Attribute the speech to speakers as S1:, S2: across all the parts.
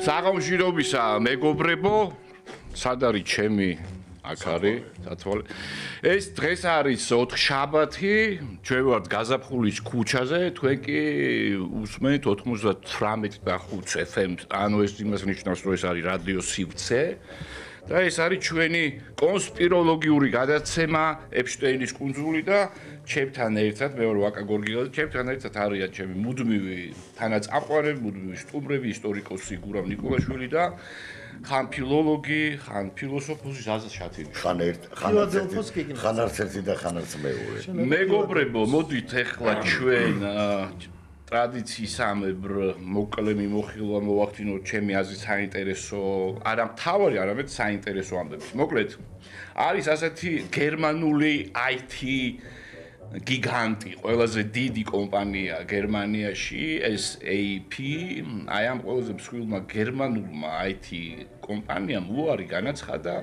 S1: საღამოშირობისა მეგობრებო, სად არის ჩემი აქ არის სათვალე. ეს დღეს არის 4 შაბათი, ჩვენ ვართ გაზაფხულის ქუჩაზე, თქვენ კი უსმენთ 98.5 FM, ანუ ეს იმას ნიშნავს, რომ ეს არის რადიო სივრცე. და ეს არის ჩვენი კონსპიროლოგიური გადაცემა ეპშტეინის კუნძული და ჩემთან ერთად მე ვარ ვაკა გორგიაძე, ჩემთან ერთად არიან ჩემი მუდმივი თანაწამყვანები, მუდმივი სტუმრები, ისტორიკოსი გურამ ნიკოლაშვილი და ხან ფილოლოგი, ხან ფილოსოფოსი ზაზა შათინიშვილი.
S2: ხან არც ერთი და ხან არც მეორე.
S1: მეგობრებო, მოდით ახლა ჩვენ ტრადიციისამებრ მოკლე მიმოხილვა მოვახდინოთ ჩემი აზრით საინტერესო, არა მთავარი, არამედ საინტერესო ამბები. მოკლედ, არის ასეთი გერმანული IT გიგანტი, ყველაზე დიდი კომპანია გერმანიაში, SAP, აი ამ ყველაზე მსხვილმა გერმანულმა IT კომპანიამ უარი განაცხადა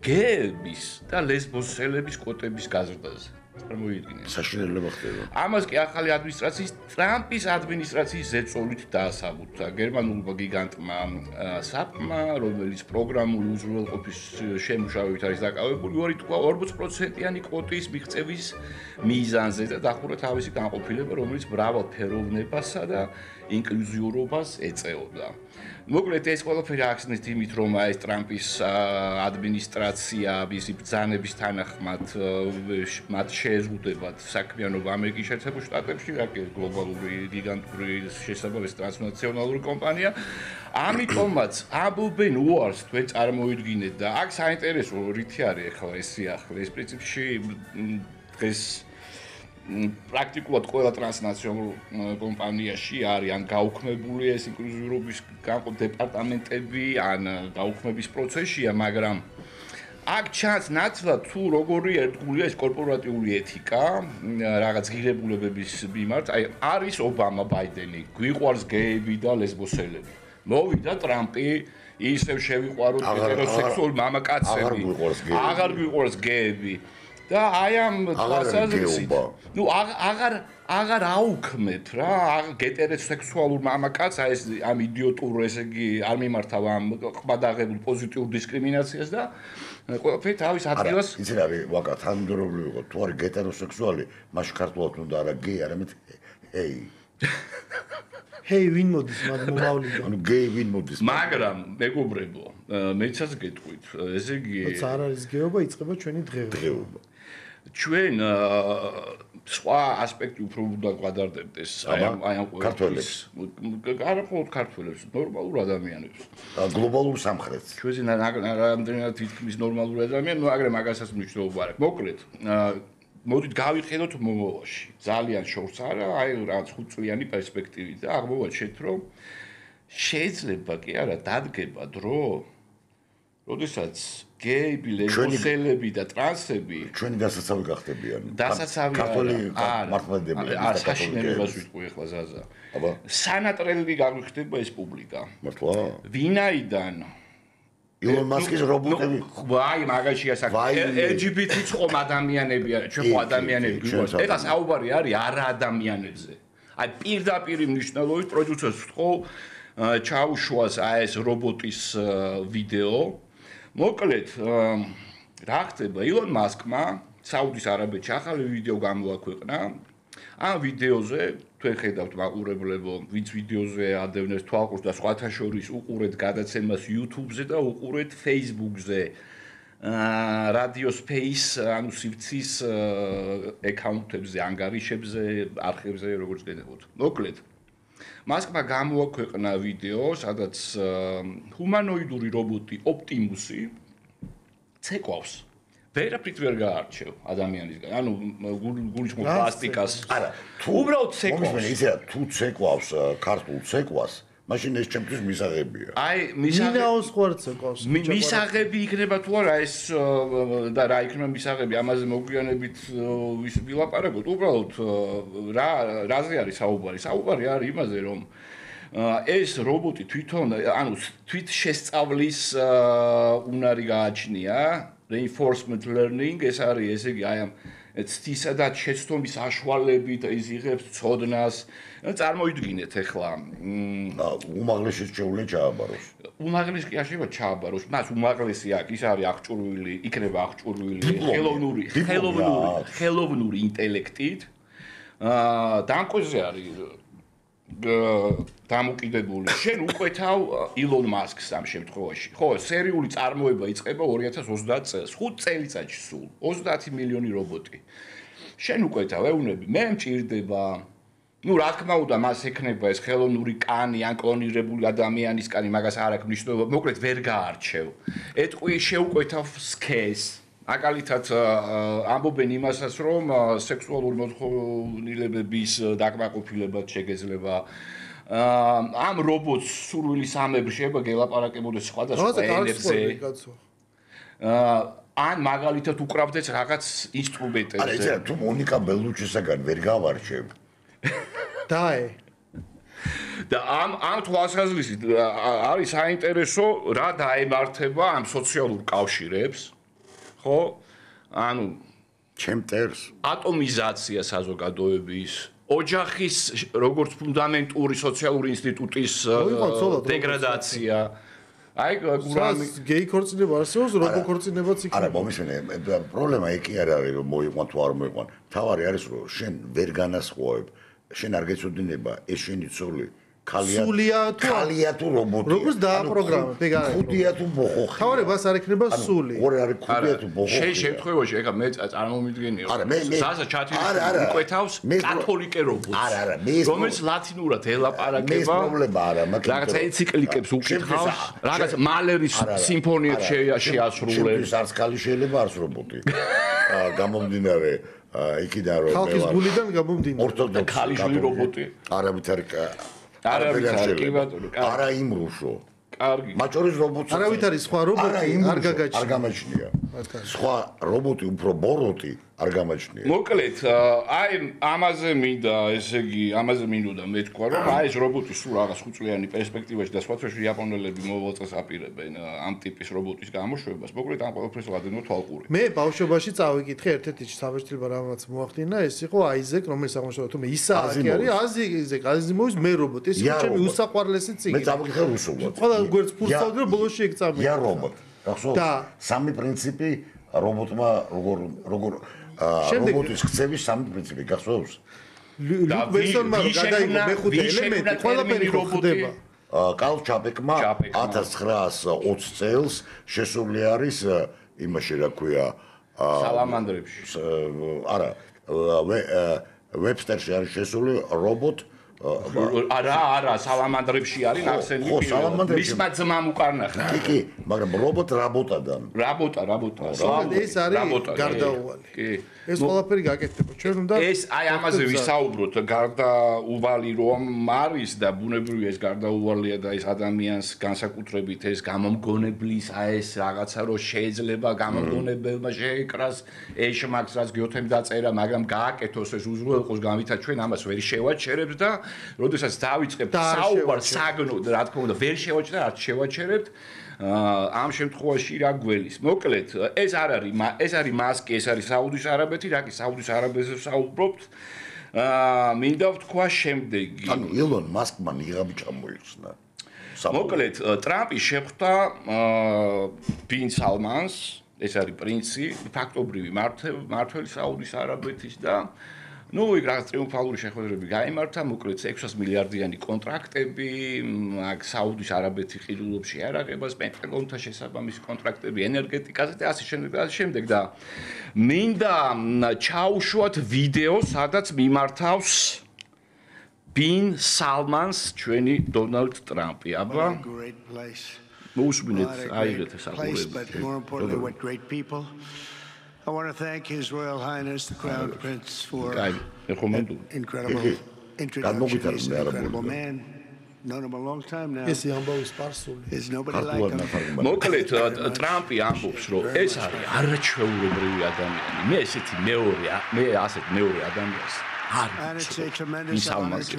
S1: გეების და ლესბოსელების კვოტების გაზრდაზე. წარმოიდგინეთ.
S2: საშინელება ხდება.
S1: ამას კი ახალი ადმინისტრაციის, ტრამპის ადმინისტრაციის ზეწოლით დაასაბუთა გერმანულმა გიგანტმა SAP-მა, რომელიც პროგრამული უზრუნველყოფის შემუშავებით არის დაკავებული, 40%-იანი კვოტის მიღწევის მიზანზე და დახურა თავისი განყოფილება, რომელიც მრავალ ფეროვნებასა და ინკლუზიურობას ეწეოდა. მოკლედ ეს ყველაფერი ახსნით იმით, რომ ეს ტრამპის ადმინისტრაცია მისი ბრძანების თანახმად მათ შეეზღუდებათ საქმიანობა ამერიკის შეერთებულ შტატებში, რაც გლობალური გიგანტური შესაბამისი ტრანსნაციონალური კომპანია. ამიტომაც ამბობენ უარს თქვენ წარმოიდგინეთ და აქ საინტერესო რითი არის ახლა ეს სიახლე, ეს პრინციპში დღეს პრაქტიკულად ყველა ტრანსნაციონალურ კომპანიაში არის ან გაუქმებული ეს ინკლუზიურობის დეპარტამენტები, ან გაუქმების პროცესია, მაგრამ აქ ჩანს ნაცვლად თუ როგორი ერთგულია ეს კორპორატიული ეთიკა რაღაც ღირებულებების მიმართ. აი არის ობამა, ბაიდენი, გვიყვარს გეები და ლესბოსელები. მოვიდა ტრამპი, ისევ შევიყვაროთ ჰეტეროსექსუალ მამაკაცები. აღარ გვიყვარს გეები. და აი ამ თვალსაზრისით, ნუ აღარ აუქმებ რა, ჰეტეროსექსუალურ მამაკაცს, აი ეს ამ იდიოტურ, ესე იგი, არ მიმართავ ამ ყბადაღებულ პოზიტიურ დისკრიმინაციას და ყველაფერი თავის ადგილას.
S2: იცი რა, ვაკა თანამედროვე იყო, თუ არის ჰეტეროსექსუალი, მაშინ ქართულად უნდა არა გეი, არამედ ჰეი.
S3: ჰეი ვინ მოდის მომავლიდან?
S2: ანუ გეი ვინ მოდის?
S1: მაგრამ მეგობრებო, მეცაც გეტყვით, ესე იგი,
S3: როცა არ არის გეობა, იწყება ჩვენი დღეობა.
S1: ჩვენ სხვა ასპექტი უფრო უნდა გვადარდებდეს აი ამ
S2: ქართველებს.
S1: არა მხოლოდ ქართველებს, ნორმალურ ადამიანებს.
S2: გლობალურ სამხრეთს.
S1: ჩვენზე რამდენად თითქმის ნორმალური ადამიანი, მაგრამ მაგასაც მნიშვნელობა არ აქვს. მოკლედ, მოდით გავიყენოთ მომავალში. ძალიან შორს არა, აი რაღაც 5 წლიანი პერსპექტივით და აღმოვაჩენთ, რომ შეიძლება კი არა დადგება დრო, როდესაც გეები, ლესბოსელები და ტრანსები
S2: ჩვენი დასაცავი გახდებიან.
S1: დასაცავი
S2: ქართული მართლმადიდებლები
S1: და საშინელებას ვიტყვი ახლა ზაზა.
S2: აბა.
S1: სანატრელი გაგვიხდება ეს პუბლიკა.
S2: მართლა?
S1: ვინაიდან
S2: ილონ მასკის რობოტები.
S1: ვაი, მაგაში ასაკი. LGBT წყომ ადამიანები არა, ჩვენ ხო ადამიანები გვიყვარს. ეხლა საუბარი არის არა ადამიანებზე. აი პირდაპირ მნიშვნელობით პროდიუსერს ვთხოვ ჩაუშვას აი ეს რობოტის ვიდეო. მოკლედ, რა ხდება? ილონ მასკმა საუდის არაბეთში ახალი ვიდეო გამოაქვეყნა. ამ ვიდეოზე თქვენ ხედავთ მაყურებლებო, ვინც ვიდეოზე ადევნებს თვალყურს და სხვათა შორის უყურეთ გადაცემას YouTube-ზე და უყურეთ Facebook-ზე. Radio Space, ანუ სივრცის აკაუნტებზე, ანგარიშებზე, არხებზე, როგორც გენებოთ. მოკლედ, მასკმა გამოაქვეყნა ვიდეო, სადაც ჰუმანოიდური რობოტი ოპტიმუსი ცეკვავს. ვერაფრით ვერ გაარჩევ ადამიანისგან. ანუ გულისხმობ პლასტიკას.
S2: არა,
S1: უბრალოდ ცეკვავს.
S2: იცი რა, თუ ცეკვავს ქართულ ცეკვას, მაშინ ეს ჩემთვის მისაღებია.
S1: აი,
S3: მინაოს ხوار ცეკვავს.
S1: მისაღები იქნება თუ არა ეს და რა იქნება მისაღები, ამაზე მოგვიანებით ვილაპარაკოთ. უბრალოდ რაზე არის საუბარი? საუბარი არის იმაზე, რომ ეს რობოტი თვითონ, ანუ თვით შესწავლის უნარი გააჩნია, reinforcement learning, ეს არის, ესე იგი, აი ამ ცდისა და შეცდომის საშუალებით იზიღებს ცოდნას. წარმოიდგინეთ ახლა
S2: უმაღლესი შეუძლია ჩააბაროს.
S1: უმაღლესი კი არ შეიძლება ჩააბაროს, მას უმაღლესი აქვს, ის არის აღჭურვილი, იქნება აღჭურვილი ხელოვნური ინტელექტით. დამკვირვებელზე არის დამოკიდებული. შენ უკვეთავ ილონ მასკს ამ შემთხვევაში. ხო, სერიული წარმოება იწყება 2030 წელს, 5 წელიწადში სულ, 30 მილიონი რობოტი. შენ უკვეთავ, ეუბნები, მე მჭირდება ну, რა თქმა უნდა, მას ექნება ეს ხელოვნური კანი, ან კლონირებული ადამიანის კანი, მაგას არ აქვს მნიშვნელობა, მოკლედ ვერ გაარჩევ. ეტყვი შეუკვეთავ სქეს. მაგალითად, ამბობენ იმასაც, რომ სექსუალური მოთხოვნილებების დაკმაყოფილებად შეგეძლება ამ რობოტს სურვილის ამები შეიძლება გელაპარაკებოდეს სხვადასხვა ენებზე. ან მაგალითად უკრავდეს რაღაც ინსტრუმენტებზე.
S2: არა, იცი, თუ მონიკა ბელუჩისაგან ვერ გავარჩევ.
S3: დაე.
S1: და ამ თვალსაზრისით არის საინტერესო რა დაემართება ამ სოციალურ კავშირებს. ხო? ანუ
S2: ჩემტერს
S1: ატომიზაცია საზოგადოების, ოჯახის როგორც ფუნდამენტური სოციალური ინსტიტუტის დეგრადაცია. აი, გურამი
S3: გეი ქორწინება არსებობს, რობო ქორწინებაც იქნება.
S2: არა, მომისმენე, პრობლემა იქ არ არის, რომ მოიყვან თუ არ მოიყვან. თავარი არის, რომ შენ ვერ განასხვავებ, შენ არ გეცოდინება ეს შენი ცოლი.
S3: სულია
S2: თუ რობოტი.
S3: როგორც დააპროგრამებ, ეგ არის.
S2: ხუდია თუ ბოხოხი.
S3: თავარებას არ ექნება სული.
S2: ორი არის ხუდია თუ ბოხოხი.
S1: შენ შემთხვევაში, ეხლა მე წარმომიდგენია. ზაზა ჩათილი უკვეთავს კათოლიკე რობოტს.
S2: არა,
S1: რომელიც ლათინურად ელაპარაკება.
S2: ეს პრობლემა არა, მაგრამ
S1: რაღაც ენციკლიკებს უკითხავს, რაღაც მალერის სიმფონიებს შეასრულებს.
S2: შენთვის არც ქალი შეიძლება არც რობოტი. გამომდინარე იქიდან რომ
S3: ხალხის გულიდან გამომდინარე.
S2: ორთოდოქსი
S1: ქალიშვილი რობოტი.
S2: არავით არა იმრუშო.
S1: კარგი.
S2: მაჭორის რობოტი.
S3: არავით არის სხვა რობოტი არ გაგაჩნია.
S2: არ გამაჩნია. სხვა რობოტი უფრო ბოროტი არ გამაჩნია.
S1: მოკლედ, აი ამაზე მინდა, ესე იგი, ამაზე მინდოდა მეთქვა, რომ აი ეს რობოტი სულ რაღაც ხუთწლიანი პერსპექტივაში და სხვადასხვა იაპონელები მოვალწეს აპირებენ ამ ტიპის რობოტის გამოშვებას. მოკლედ, ამ ყველაფერს ვადენო თვალყური.
S3: მე ბავშვობაში წავიკითხე ერთ-ერთი საბეჭდილება რამაც მოახდინა, ეს იყო აიზეკ, რომელიც აღმოჩნდა თუ მე ისააკი არის, აიზეკ, აზიმოვის მე რობოტი, ეს იყო ჩემი უსაყვარლესი წიგნი.
S2: მე წავიკითხე რუსულად.
S3: ყველა გვერდს ფურცავდი და ბოლოში ეგ წამი.
S2: ია რობოტ. გახსოვს? სამი პრინციპი რობოტმა როგორ რობოტის ქცევის სამი პრინციპი გახსოვს?
S3: ლუკ ბესონმა გადაიღო მეხუთე ელემენტი, ყველაფერი ხდება.
S2: კალ ჩაპეკმა 1920 წელს შესული არის იმაში რა ქვია
S1: სალამანდრებში.
S2: არა, ვებსტერში არის შესული რობოტ
S1: არა, სალამანდრებში არის ნახსენები.
S2: ხო, სალამანდრებში.
S1: მისმა ძმამ უკარნახა.
S2: კი, მაგრამ რობოტ რაბოტადან.
S1: რაბოტა.
S3: ეს არის გარდაუვალი.
S1: კი.
S3: ეს ყველაფერი გაკეთდება. ჩვენ უნდა
S1: ეს აი ამაზე ვისაუბროთ, გარდაუვალი რომ არის და ბუნებრივია ეს გარდაუვალია და ეს ადამიანს განსაკუთრებით ეს გამომგონებლის ეს რაღაცა რომ შეიძლება გამომგონებელმა შეეკრას ეშმაკს რაც გიოთემ დაწერა, მაგრამ გააკეთოს ეს უზრუნველყოს გამითა ჩვენ ამას ვერ შევაჩერებთ და როდესაც დავიწყებთ საუბარს საგნოდ, რა თქმა უნდა, ვერ შევაჩერებთ, არც შევაჩერებთ. ამ შემთხვევაში რა გველის. მოკლედ, ეს არის მასკი, ეს არის საუდის არაბეთი, რა კი საუდის არაბეთზე საუბრობთ. მინდა ვთქვა შემდეგი.
S2: ანუ ილონ მასკმა ნიღაბი ჩამოიხსნა.
S1: მოკლედ, ტრამპი შეხვდა ბინ სალმანს, ეს არის პრინცი, ფაქტობრივი მმართველი საუდის არაბეთის და ну, იქ რაღაც ტრიუმფალური შეხვედრები გაიმართა, მოკლედ 600 მილიარდიანი კონტრაქტები, მაგ საუდის არაბეთი ყიდულობს შეარაღებას, პენტაგონთან შესაბამისი კონტრაქტები ენერგეტიკაზე და ასე შემდეგ და მინდა ჩაუშვათ ვიდეო, სადაც მიმართავს ბინ სალმანს ჩვენი დონალდ ტრამპი. აბა მოусმინეთ აიღეთ ეს აღულები.
S4: I want to thank His Royal Highness the Crown Prince for incredible introduction. He's an incredible man. Known him a long time now.
S3: ეს ამბავის პარსული.
S4: There's nobody like him.
S1: მოკლედ ტრამპი ამბობს, რომ ეს არის არაჩვეულებრივი ადამიანი. მე ასეთ მეორე ადამიანს ის ალმასი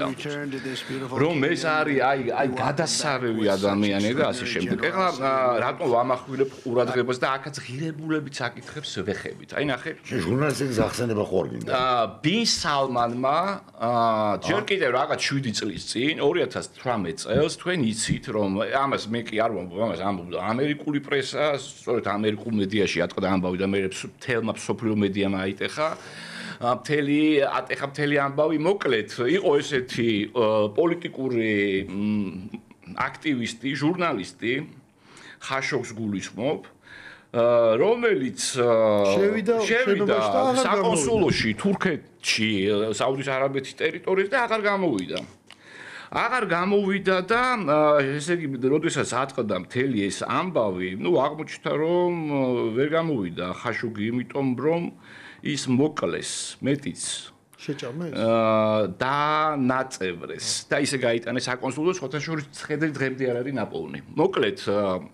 S1: რომ ეს არის აი გადასარევი ადამიანი და ასე შემდეგ. ეხლა რატომ ვამახვილებ ყურადღებას და აქაც ღირებულებით საკითხებს ვეხებით. აი ნახე.
S2: ჟურნალისტების ახსენება ხო არ გინდა?
S1: ბინ სალმანმა ჯერ კიდევ რაღაც 7 წლის წინ 2018 წელს თქვენ იცით რომ ამას მე კი არ ვამბობ, ამას ამბობდა ამერიკული პრესა, სწორედ ამერიკულ მედიაში ატყდა ამბავი და მე თელმა სოფლიო მედიამ აიტეხა. მთელი ამბავი მოკლედ იყო ესეთი პოლიტიკური აქტივისტი, ჟურნალისტი ხაშოგს გულისხმობ, რომელიც შევიდა საკონსულოში თურქეთში, საუდის არაბეთის ტერიტორიაზე და აღარ გამოვიდა და ესე იგი, როდესაც ატყდა მთელი ეს ამბავი, აღმოჩნდა რომ ვერ გამოვიდა ხაშოგი, იმიტომ რომ ის მოკლეს მეტიც
S3: შეჭამეს
S1: და ნაწევრეს და ისე გაიტანეს საკონსულოს ხოთაშორის ცხედრი დღემდე არ არის ნაპოვნი. მოკლედ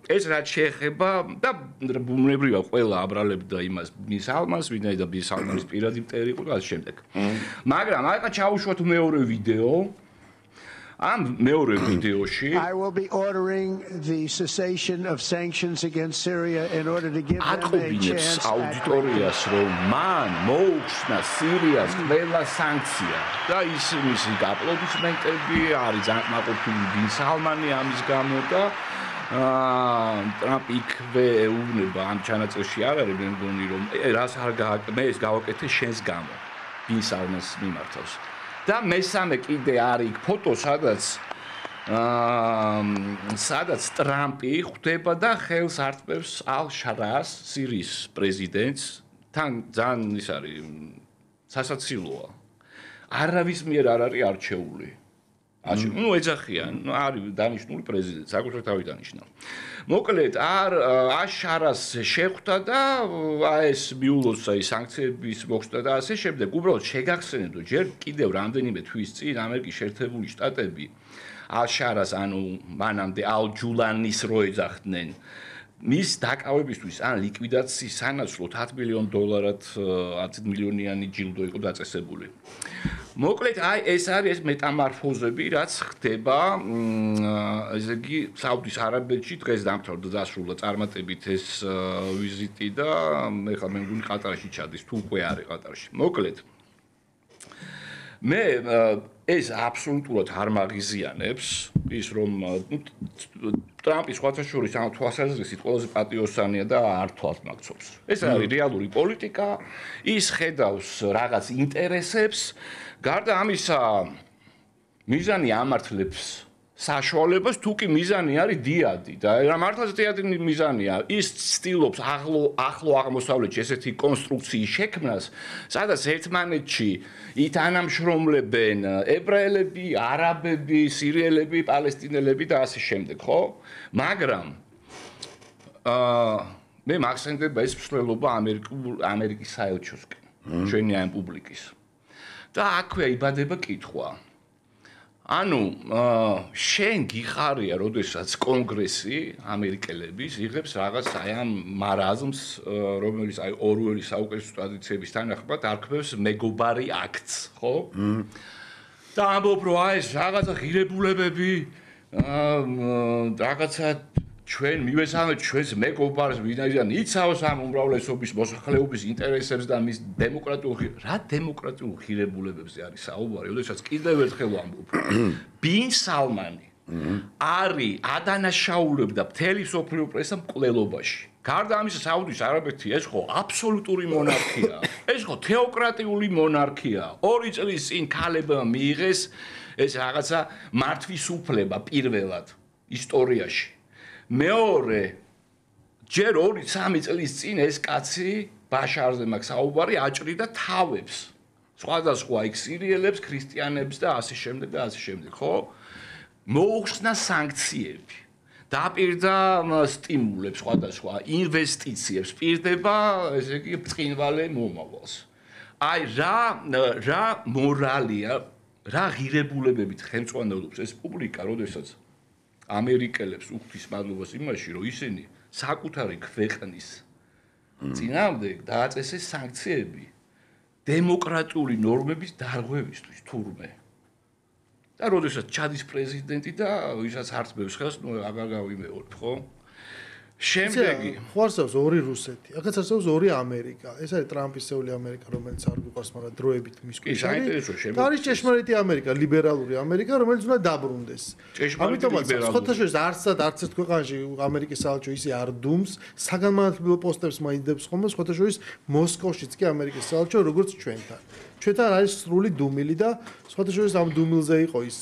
S1: ეს რაც შეეხება და ბუნებრივია ყველა აბრალებდა იმას ბინ სალმანს, ვინაიდან ბინ სალმანის პირადი მტერი იყო და ასე შემდეგ. მაგრამ ახლა ჩავუშვათ მეორე ვიდეო. ამ მეორე ვიდეოში
S4: I will be ordering the cessation of sanctions against Syria in order to give them a chance
S1: აუდიტორიას რომ მან მოუხსნა სირიას ყველა საანქცია და მისი აპლოდისმენტები არის ძანკმაყოფილი ბინ სალმანი ამის გამო და ტრამპი იქვე ეუბნება ამ ჩანაწერში არ არის მე მგონი რომ რას არ მე ეს გავაკეთე შენს გამო ბინ სალმანს მიმართავს და მესამე კიდე არის ფოტო სადაც ტრამპი ხვდება და ხელს არტყევს ალ-შარას სირიის პრეზიდენტს თან ძალიან ის არის სასაცილოა არავის მიერ არ არის არჩეული ეძახიან არის დანიშნული პრეზიდენტი საკუთარ თავი დანიშნა მოკლედ აშარას შეხვდა და ეს მიულოს აი სანქციების მოხსნა და ასე შემდეგ უბრალოდ შეგახსენებთ რომ ჯერ კიდევ რამდენიმე თვის წინ ამერიკის შეერთებული შტატები აშარას ანუ მანამდე ალ-ჯულანის რო ეძახდნენ მის დაკავებისთვის ან ლიკვიდაციის სანაცვლოდ $10 მილიონ 10 მილიონიანი ჯილდო იყო დაწესებული. მოკლედ აი ეს არის ეს მეტამორფოზები რაც ხდება ესე იგი საუდის არაბეთში დღეს დამთავრდა დასრულდა წარმატებით ეს ვიზიტი და ეხლა მე მგონი ყატარში ჩადის თუ უკვე არის ყატარში. მოკლედ მე ეს აბსოლუტურად არ მაღიზიანებს ის რომ ტრამპის სხვათა შორის ამ თვალსაზრისით ყველაზე პატიოსანია და არ თვალს მაგცობს. ეს არის რეალური პოლიტიკა, ის ხედავს რაღაც ინტერესებს, გარდა ამისა მიზანი ამართლებს საშუალებას, თუ კი მიზანი არის დიადი და რა მართლაც დიადი მიზანია, ის ცდილობს ახლო აღმოსავლეთში ესეთი კონსტრუქციის შექმნას, სადაც ერთმანეთში ითანამშრომლებენ ებრაელები, არაბები, სირიელები, პალესტინელები და ასე შემდეგ, ხო? მაგრამ მე მახსენდება ეს მსვლელობა ამერიკის საელჩოსკენ, ჩვენი ამ პუბლიკის. და აქვე იბადება კითხვა. ანუ შენ გიხარია, როდესაც კონგრესი ამერიკელების იღებს რაღაც აი ამ მარაზმს, რომელიც აი ორველის საუკეთესო ტრადიციების თანახმად არქმევს მეგობარი აქტს, ხო? და ამბობ რომ აი ეს რაღაცა ღირებულებები რაღაცა ჩვენ მივესალმეთ ჩვენს მეგობარს, ვინაიდან იცავს ამ უმრავლესობის მოსახლეობის ინტერესებს და მის დემოკრატიულ ღირებულებებზე არის საუბარი, როდესაც კიდევ ერთხელ ვამბობ, ბინ სალმანი არის ადანაშაულებდა მთელი მსოფლიო პრესა მკვლელობაში. გარდა ამისა, საუდის არაბეთი ეს ხო აბსოლუტური მონარქია, ეს ხო თეოკრატიული მონარქია. 2 წლის წინ ქალებმა მიიღეს ეს რაღაცა მართვის უფლება პირველად ისტორიაში. მეორე ჯერ 2-3 წლის წინ ეს კაცი ბაშარზე მაქვს საუბარი აჭრიდა თავებს სხვადასხვა იქ სირიელებს, ქრისტიანებს და ასე შემდეგ და ასე შემდეგ, ხო? მოუხსნა სანქციები. დაპირდა სტიმულებს სხვადასხვა ინვესტიციებს, პირდება, ესე იგი, ბრწყინვალე მომავალს. აი რა მორალია, რა ღირებულებებით ხელმძღვანელობს ეს პუბლიკა, როდესაც ამერიკელებს უხდის მადლობას იმაში, რომ ისინი საკუთარი ქვეყნის წინააღმდეგ დააწესეს სანქციები დემოკრატიული ნორმების დარღვევისთვის თურმე. და როდესაც ჩადის პრეზიდენტი და ვისაც არც ბევრს ხელს, აღარ გავიმეორებ, ხო? შემდეგი
S3: ხوارსავს ორი რუსეთი. აქაც არსებობს ორი ამერიკა. ეს არის ტრამპისეული ამერიკა, რომელიც არ გვიყვარს, მაგრამ დროებით მის ქვეშ არის. და არის ჭეშმარიტი ამერიკა, ლიბერალური ამერიკა, რომელიც უნდა დაბრუნდეს. ამიტომაც ხოთაშორის არც ერთ ქვეყანაში ამერიკის საელჩო ისე არ დუმს, საგანმანათლებლო პოსტებს მაინდებს ხოლმე, ხოთაშორის მოსკოვშიც კი ამერიკის საელჩო როგორც ჩვენთან. ჩვენთან არის სრული დუმილი და სხვადასხვა ამ დუმილზე იყო ის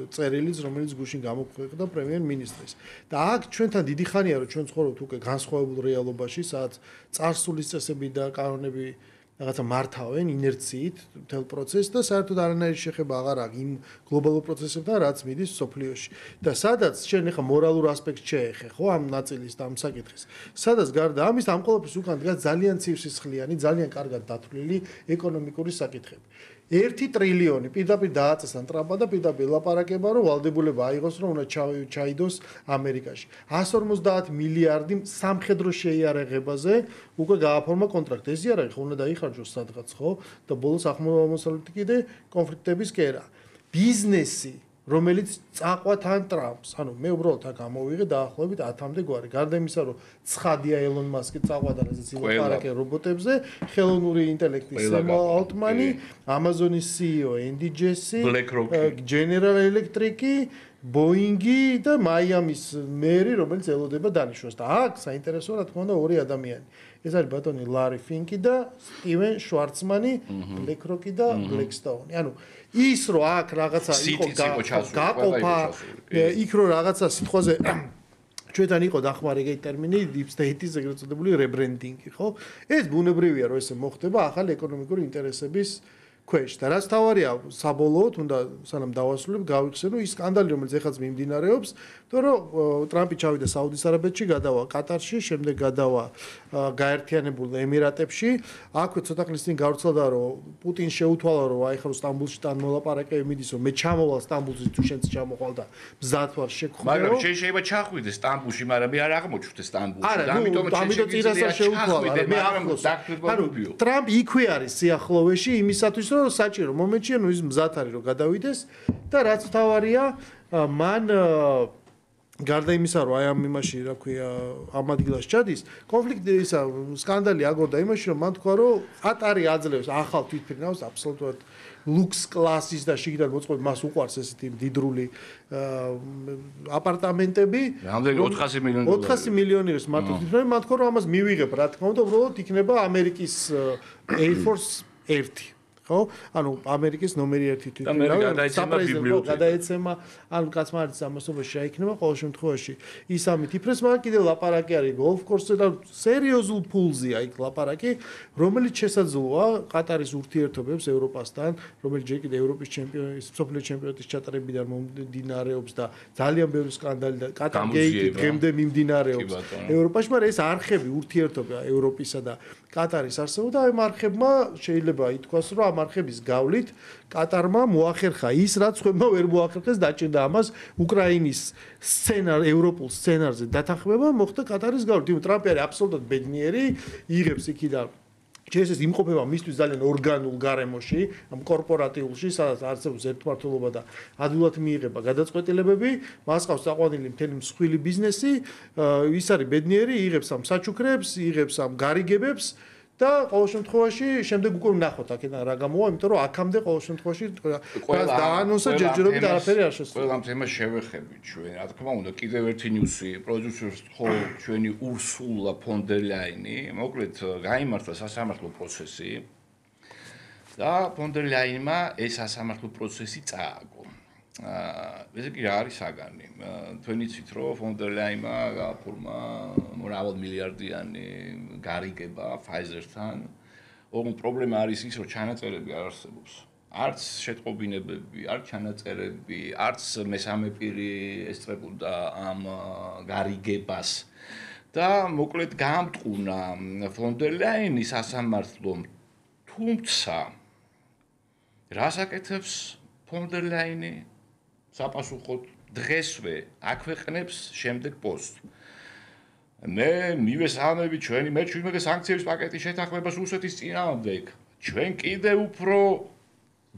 S3: წერილიც, რომელიც გუშინ გამოქვეყნდა პრემიერ-მინისტრის. და აქ ჩვენთან დიდი ხანია, რომ ჩვენ ცხოვრობთ უკვე განსხვავებულ რეალობაში, სადაც წარსულის წესები და კანონები რაღაცა მართავენ ინერციით მთელ პროცესს და საერთოდ არანაირი შეხება აღარ აქვს იმ გლობალურ პროცესებთან, რაც მიდის სოფლიოში. და სადაც შენ ახლა მორალურ ასპექტს შეეხე, ხო, ამ ნაწილის და ამ საკითხის. სადაც გარდა ამის ამ ყოველთვის უკან დგას ძალიან ცივსისხლიანი, ძალიან კარგად დათვლილი ეკონომიკური საკითხები. 1 ტრილიონი პირდაპირ დააწესან ტრამპმა და პირდაპირ ლაპარაკება, რომ ვალდებულება აიღოს, რომ უნდა ჩაიდოს ამერიკაში. 150 მილიარდი სამხედრო შეიარაღებაზე უკვე გააფორმა კონტრაქტი. ეს იარაღი ხო უნდა დაიხარჯოს სადღაც, ხო? და ბოლოს აღმოსავლეთი კიდე კონფლიქტების კერა. ბიზნესი რომელიც წაყვა თან ტრამპს. ანუ მე უბრალოდ აქ ამოვიღე დაახლოებით 10-მდე გვარი. გარდა იმისა, რომ ცხადია ელონ მასკი წაყვა და რაზეც ილაპარაკე რობოტებზე, ხელოვნური ინტელექტის სემ ალტმანი, Amazon-ის CEO Andy Jassy, General Electric, Boeing-ი და Miami-ის მერი, რომელიც ელოდება დანიშნოს. და აქ საინტერესოა რა თქმა უნდა ორი ადამიანი. ეს არის ბატონი Larry Fink და Steven Schwarzman-ი, BlackRock-ი და Blackstone-ი. ანუ ის რო აქ რაღაცა იყო გაყოფა, იქ რო რაღაცა სიტყვაზე ჩვენთან იყო დახმარება ტერმინი deep state-ის ეგრეთ წოდებული rebranding-ი, ხო? ეს ბუნებრივია, რომ ესე მოხდება ახალი ეკონომიკური ინტერესების ქვეშ. და რაც თავარია საბოლოოდ უნდა სანამ დავასრულებ, გავიხსენო ის სკანდალი, რომელიც ეხაც მიმდინარეობს, თორე რომ ტრამპი ჩავიდა საუდის არაბეთში, გადავა კატარში, შემდეგ გადავა გაერთიანებულ ემირატებში. აქვე ცოტა ხნის წინ გავრცელდა, რომ პუტინს შეუთვალა, რომ აი ხარ სტამბულში თან მოლაპარაკები მიდის, რომ მე ჩამოვალ სტამბულში, თუ შენც ჩამოყვალ და მზად ვარ შეგხვდე.
S1: მაგრამ შეიძლება ჩახვიდე სტამბულში, მაგრამ მე არ აღმოჩნდე სტამბულში.
S3: და ამიტომ წინასწარ შეუთვალა, მე ახლოს. ანუ ტრამპი იქვე არის სიახლოვეში იმისათვის, რომ საჭირო მომენტია, ნუ ის მზად არის, რომ გადავიდეს და რაც თავარია, მან გარდა იმისა, რომ აი ამ იმაში, რა ქვია, ამ ადგილას ჩადის, კონფლიქტი ისა სკანდალი აგორდა იმაში, რომ მან თქვა, რომ ყატარი აძლევს ახალ თვითფრინავს აბსოლუტურად ლუქს კლასის და შიგნით მოწყობილ მას უყვარს ესეთი მდიდრული აპარტამენტები.
S1: რამდენი 400 მილიონი დოლარი.
S3: 400 მილიონი ის მარტო თვითფრინავი, მან თქვა, რომ ამას მივიღებ, რა თქმა უნდა, უბრალოდ იქნება ამერიკის Air Force 1. ხო? ანუ ამერიკის ნომერი 1 თვითმფრინავი საპრეზიდენტო გადაეცემა, ანუ კაცმა არის ამასობაში შეიქმნება ყოველ შემთხვევაში ის ამით იფრეს, მაგრამ კიდევ ლაპარაკი არის გოლფ კორსზე და სერიოზულ ფულზია იქ ლაპარაკი, რომელიც შესაძლოა ყატარის ურთიერთობებს ევროპასთან, რომელიც ჯერ კიდევ ევროპის ჩემპიონის, სოფლიო ჩემპიონატის ჩატარებიდან მომდინარეობს და ძალიან ბევრი სკანდალი და ყატარ გეიტი დღემდე მიმდინარეობს ევროპაში, მაგრამ ეს არხები ურთიერთობა ევროპისა და ყატარის არსებობდა, აი მარხებმა შეიძლება ითქვას, რომ მარხების გავლით კატარმა მოახერხა ის, რაც ხმებმა ვერ მოახერხეს, დაჭირდა ამას უკრაინის ევროპულ სცენარზე დათანხმება მოხდა კატარის გავლით. ტრამპი არის აბსოლუტურად ბედნიერი, იღებს იქიდან ეს იმყოფება მისთვის ძალიან ორგანულ გარემოში, ამ კორპორატიულში, სადაც არსებობს ერთმართველობა და ადვილად მიიღება გადაწყვეტილებები, მას ყავს საყვანილი მთელი მსხვილი ბიზნესი, ის არის ბედნიერი, იღებს ამ საჩუქრებს, იღებს ამ გარიგებებს და ყოველ შემთხვევაში შემდეგ უკვე ვნახოთ აქედან რა გამოვა, იმიტომ რომ აქამდე ყოველ შემთხვევაში ყველა დაანონსა ჯერჯერობით არაფერი არ შესწორდა.
S1: ყველა თემას შევეხებით ჩვენ. რა თქმა უნდა, კიდევ ერთი ნიუსი, პროდიუსერს ხო ჩვენი ურსულა ფონ დერ ლაინი, მოკლედ გაიმართა სასამართლო პროცესი და ფონ დერ ლაინმა ეს სასამართლო პროცესი წააგო. ესე კი რა არის საგანი? თქვენ იცით რომ ფონ დერ ლაინმა გააფორმა მრავალ მილიარდიანი გარიგება Pfizer-თან. ოღონდ პრობლემა არის ის, რომ ჩანაწერები არ არსებობს. არც შეტყობინებები, არც ჩანაწერები, არც მესამე პირი ესწრებოდა ამ გარიგებას. და მოკლედ გაამტყუნა ფონ დერ ლაინი სასამართლომ, თუმცა რას აკეთებს ფონ დერ ლაინი? საპასუხოდ დღესვე აქვეყნებს შემდეგ პოსტს. მე მივესალმები ჩვენი მე-17 სანქციების პაკეტის შეთანხმებას რუსეთის წინააღმდეგ. ჩვენ კიდევ უფრო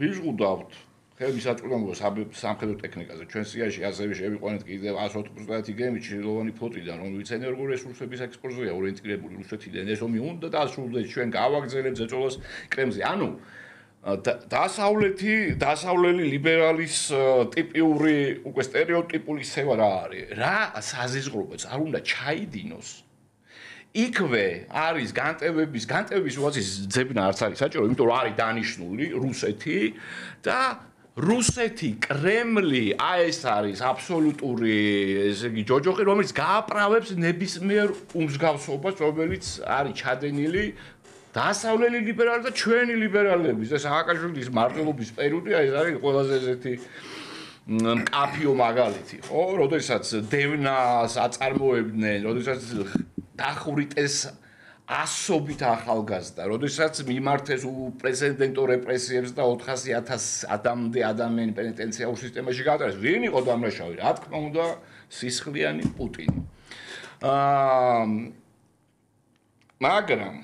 S1: ვიზღუდავთ ხელმისაწვდომობას სამხედრო ტექნიკაზე. ჩვენ სიაში ასევე შევიყვანეთ კიდევ 190 გემი ჩრდილოვანი ფლოტიდან, რომელიც ენერგორესურსების ექსპორტზეა ორიენტირებული რუსეთიდან. ეს ომი უნდა დასრულდეს, ჩვენ გავაგრძელებთ ზეწოლას კრემლზე. ანუ დასავლელი ლიბერალის ტიპიური უკვე სტერეოტიპული სევა რა არის? რა საზიზღრობაც არ უნდა ჩაიდინოს. იქვე არის განტევების უაზის ძებნა არც არის საჭირო, იმიტომ რომ არის დანიშნული რუსეთი და რუსეთი, კრემლი, ეს არის აბსოლუტური, ესე იგი, ჯოჯოხი, რომელიც გააправებს ნებისმიერ უმსგავსობას, რომელიც არის ჩადენილი დასავლელი ლიბერალი და ჩვენი ლიბერალების და სააკაშვილის მარტვილობის პერიოდი, ეს არის ყველაზე ესეთი მკაფიო მაგალითი, ხო? როდესაც დევნას აწარმოებდნენ, როდესაც დახვრიტეს ასობით ახალგაზრდა, როდესაც მიმართეს უპრეცედენტო რეპრესიებს და 400,000 ადამიანი პენიტენციარულ სისტემაში გაატარეს. ვინ იყო დამნაშავე? რა თქმა უნდა, სისხლიანი პუტინი. მაგრამ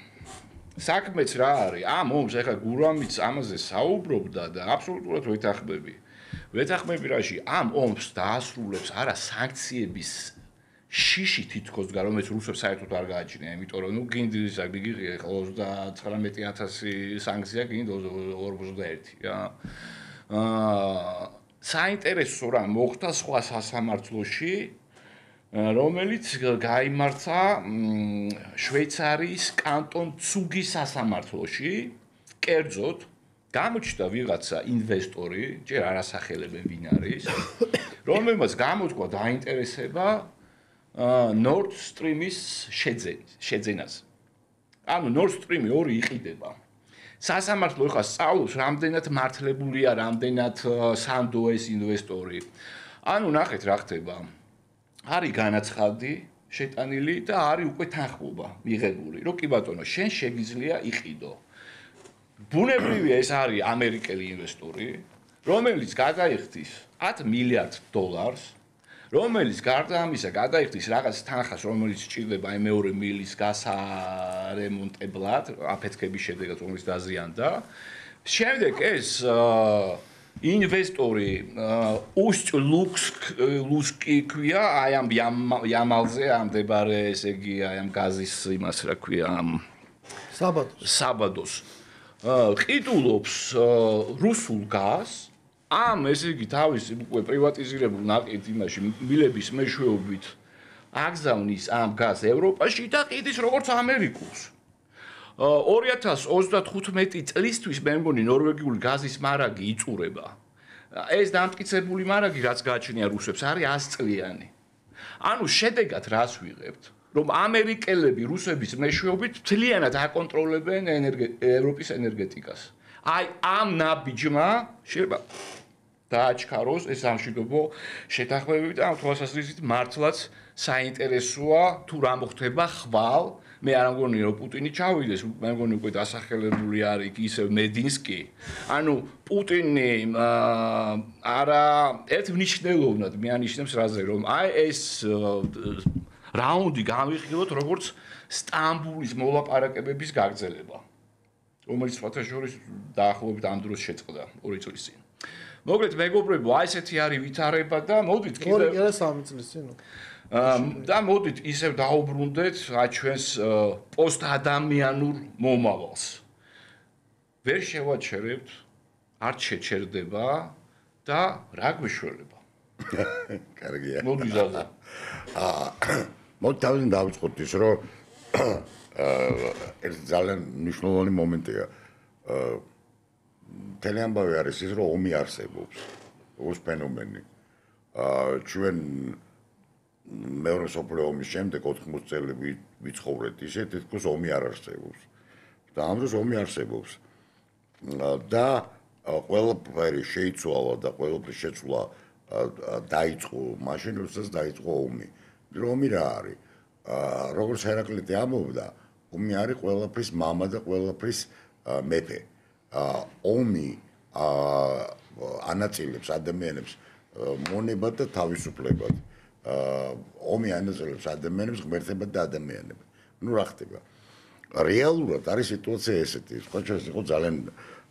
S1: საქმეც რა არის? ამ ომს ახლა გურამიც ამაზე საუბრობდა და აბსოლუტურად ვეთანხმები რაში ამ ომს დაასრულებს არა სანქციების შიში თითქოს და რომელიც რუსებს საერთოდ არ გააჩნია, იმიტომ რომ გინდი გიგიღია 39,000 სანქცია, გინდა 41 რა. საინტერესო რა მოხდა სხვა სასამართლოში, რომელიც გაიმართა შვეიცარიის კანტონ ცუგის სასამართლოში, კერძოდ გამოჩნდა ვიღაცა ინვესტორი, ჯერ არ ასახელებენ ვინ არის, რომელმაც გამოთქვა დაინტერესება Nord Stream-ის შეძენაზე. ანუ Nord Stream 2 იყიდება. სასამართლო ხა სწავლობს, რამდენად მართლებულია, რამდენად სანდო ეს ინვესტორი. ანუ ნახეთ რა ხდება. არის განაცხადი შეტანილი და არის უკვე თანხმობა მიღებული, რომ კი ბატონო, შენ შეგიძლია იყიდო. ბუნებრივია ეს არის ამერიკელი ინვესტორი, რომელიც გადაიხდის 10 მილიარდ დოლარს, რომელიც გარდა ამისა გადაიხდის რაღაც თანხას, რომელიც სჭირდება აი მეორე მილის გასარემონტებლად, აფეთქების შედეგად, რომელიც დაზიანდა. შემდეგ ეს ინვესტორი უსტ-ლუსკი ქვია, აი ამ ямალზე ამდებარე, ესე იგი, აი ამ გაზის იმას რა ქვია, საბადოს. ყიდულობს რუსულ გაზს, ამ ესე იგი თავის უკვე პრივატიზირებულ ნაკეთ იმაში მილების მეშვეობით აგზავნის ამ გაზს ევროპაში და ყიდის როგორც ამერიკულს. 2035 წლისთვის მე მგონი ნორვეგიული გაზის მარაგი იწურება. ეს დამტკიცებული მარაგი რაც გააჩნია რუსებს არის 100 წლიანი. ანუ შედეგად რას ვიღებთ? რომ ამერიკელები რუსების მეშვეობით მთლიანად აკონტროლებენ ევროპის ენერგეტიკას. აი ამ ნაბიჯმა შეიძლება დააჩქაროს ეს სამშვიდობო შეთანხმებები და ამ თვალსაზრისით მართლაც საინტერესოა თუ რა მოხდება ხვალ. მე არ მგონი რომ პუტინი ჩავიდეს, მე მგონი უკვე დასახელებული არის ისევ მედინსკი. ანუ პუტინი არა ერთ მნიშვნელოვნად მეანიშნებს რაზე რომ აი ეს რაუნდი გამიხილოთ როგორც სტამბულის მოლაპარაკებების გაგრძელება, რომელიც სხვათა შორის დაახლოებით ამ დროს შეწყდა 2 წლის წინ. მოკლედ მეგობრებო, აი ესეთი არის ვითარება და მოდით კიდევ
S3: 3 წლის წინ.
S1: და მოდით ისევ დაუბრუნდეთ ჩვენს პოსტადამიანურ მომავალს. ვერ შევაჩერებთ, არც შეჩერდება და რა გვიშველება.
S2: კარგია.
S1: მოდი ზაზა.
S2: მოდი თავიდან დავიწყოთ ის, რომ ეს ძალიან მნიშვნელოვანი მომენტია. მთელი ამბავი არის ის, რომ ომი არსებობს. ეს ფენომენი. ჩვენ მეორე მსოფლიო ომის შემდეგ 80 წელი ვიცხოვრეთ ისე, თითქოს ომი არ არსებობს. და ამ დროს ომი არსებობს. და ყველაფერი შეიცვალა და ყველაფრის შეცვლა დაიწყო მაშინ, როდესაც დაიწყო ომი. ომი რა არის? როგორც ჰერაკლიტი ამბობდა, ომი არის ყველაფრის მამა და ყველაფრის მეფე. ომი ანაწილებს ადამიანებს მონებად და თავისუფლებად. ომი ანაწილებს ადამიანებს ღმერთებად და ადამიანებად. ნუ რა ხდება? რეალურად არის სიტუაცია ესეთი, სხვა შორის იყო ძალიან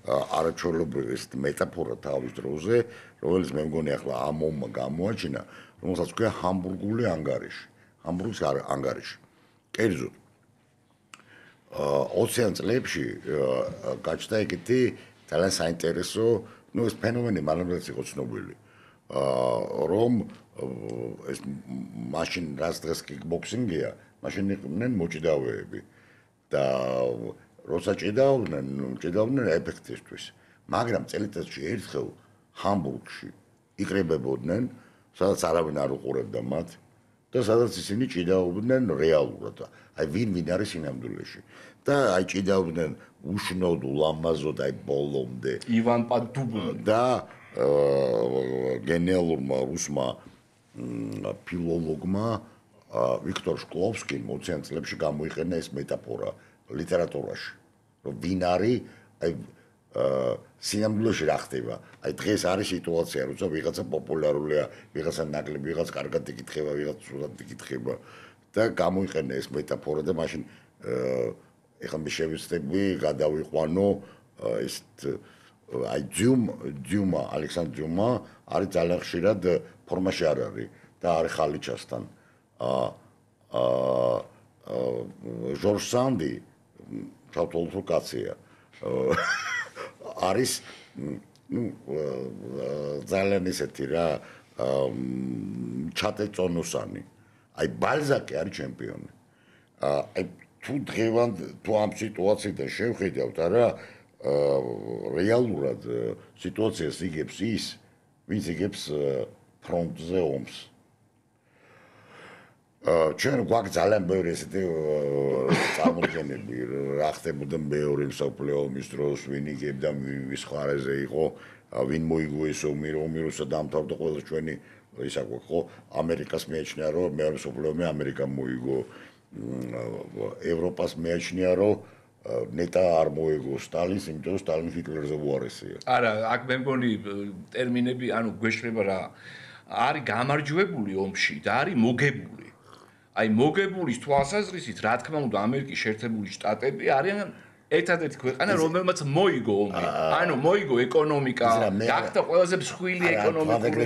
S2: არაჩვეულებრივი ეს მეტაფორა თავის დროზე, რომელიც მე მგონი ახლა ამ ომმა გამოაჩინა, რომელსაც ქვია ჰამბურგული ანგარიში. ჰამბურგის ანგარიში. კერძოდ 20 წლებში გაჩნდა ეგეთი ძალიან საინტერესო, ეს ფენომენი მალამდეც იყო ცნობილი. რომ ეს მაშინ რაც დღეს კიკბოქსინგია, მაშინ იყვნენ მოჭიდავეები და როცა ჭიდავდნენ ეფექტისთვის. მაგრამ წელიწადში ერთხელ ჰამბურგში იყრებებოდნენ, სადაც არავინ არ უყურებდა მათ და სადაც ისინი ჭიდაობდნენ რეალურად. აი ვინ არის სინამდვილეში. და აი ჭიდაობდნენ უშნოდ, ულამაზოდ, აი ბოლომდე.
S1: ივან პადუბნი
S2: და გენიალურმა რუსმა ფილოლოგმა ვიქტორ შკლოვსკიმ 20-იან წლებში გამოიყენა ეს მეტაფორა ლიტერატურაში. რომ ვინ არის აი სინამდვილეში რა ხდება. აი დღეს არის სიტუაცია, როცა ვიღაცა პოპულარულია, ვიღაცა ნაკლები, ვიღაცა კარგად იკითხება, ვიღაცა სულად იკითხება და გამოიყენა ეს მეტაფორა და მაშინ ეხლა მე შევეცდები გადავიყვანო ეს აი ძიუმა ალექსანდრ ძიუმა არის ძალიან ხშირად ფორმაში არ არის და არის ხალიჩასთან ჟორჟ სანდი ჩავთვალოთ რომ კაცია არის ძალიან ისეთი რა ჩატეწონოსანი აი ბალზაკი არის ჩემპიონი აი თუ ამ სიტუაციიდან შევხედავთ არა რეალურად სიტუაციას იგებს ის ვინც იგებს ფრონტზე ომს ჩვენ გვაქვს ძალიან ბევრი ესეთი წარმოდგენები რა ხდებოდა მეორე მსოფლიო ომის დროს ვინ იგებდა ვის ხარაზე იყო ვინ მოიგო ეს ომი ომი როცა დამთავრდა ყველა ჩვენი ისა გვაქვს ხო ამერიკას მეაჩნია რომ მეორე მსოფლიო ომი ამერიკამ მოიგო ევროპას მეაჩნია რომ ნეტა არ მოიგო სტალინს, იმიტომ რომ სტალინი ჰიტლერზე უარესია.
S1: არა, აქ მე მგონი ტერმინები, ანუ გვეშლება რა, არის გამარჯვებული ომში და არის მოგებული. აი მოგებულის თვალსაზრისით, რა თქმა უნდა, ამერიკის შეერთებული შტატები არიან ერთადერთი ქვეყანა, რომელმაც მოიგო ომი. ანუ მოიგო ეკონომიკა, გახდა ყველაზე მსხვილი ეკონომიკური.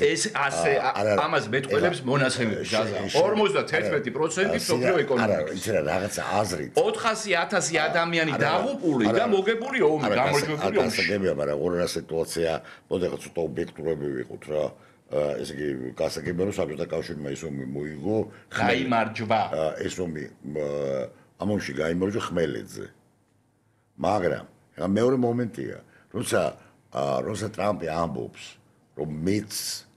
S1: ეს ასე ამას მეტყველებს მონაცემები ჯაზა. 51% მსოფლიო ეკონომიკის.
S2: იცი რა, რაღაცა აზრით.
S1: 400,000 ადამიანი დაღუპული და მოგებული ომი, გამარჯვებული ომი.
S2: გასაგებია, მაგრამ ორ სიტუაცია, მოდიხა ცოტა ობიექტურები ვიყოთ რა. ესე იგი, გასაგებია რომ საბჭოთა კავშირმა ეს ომი მოიგო,
S1: გაიმარჯვა.
S2: ეს ომი ამ ომში გაიმარჯვა ხმელეთზე. მაგრამ მეორე მომენტია, როცა ტრამპი ამბობს, რომ მეც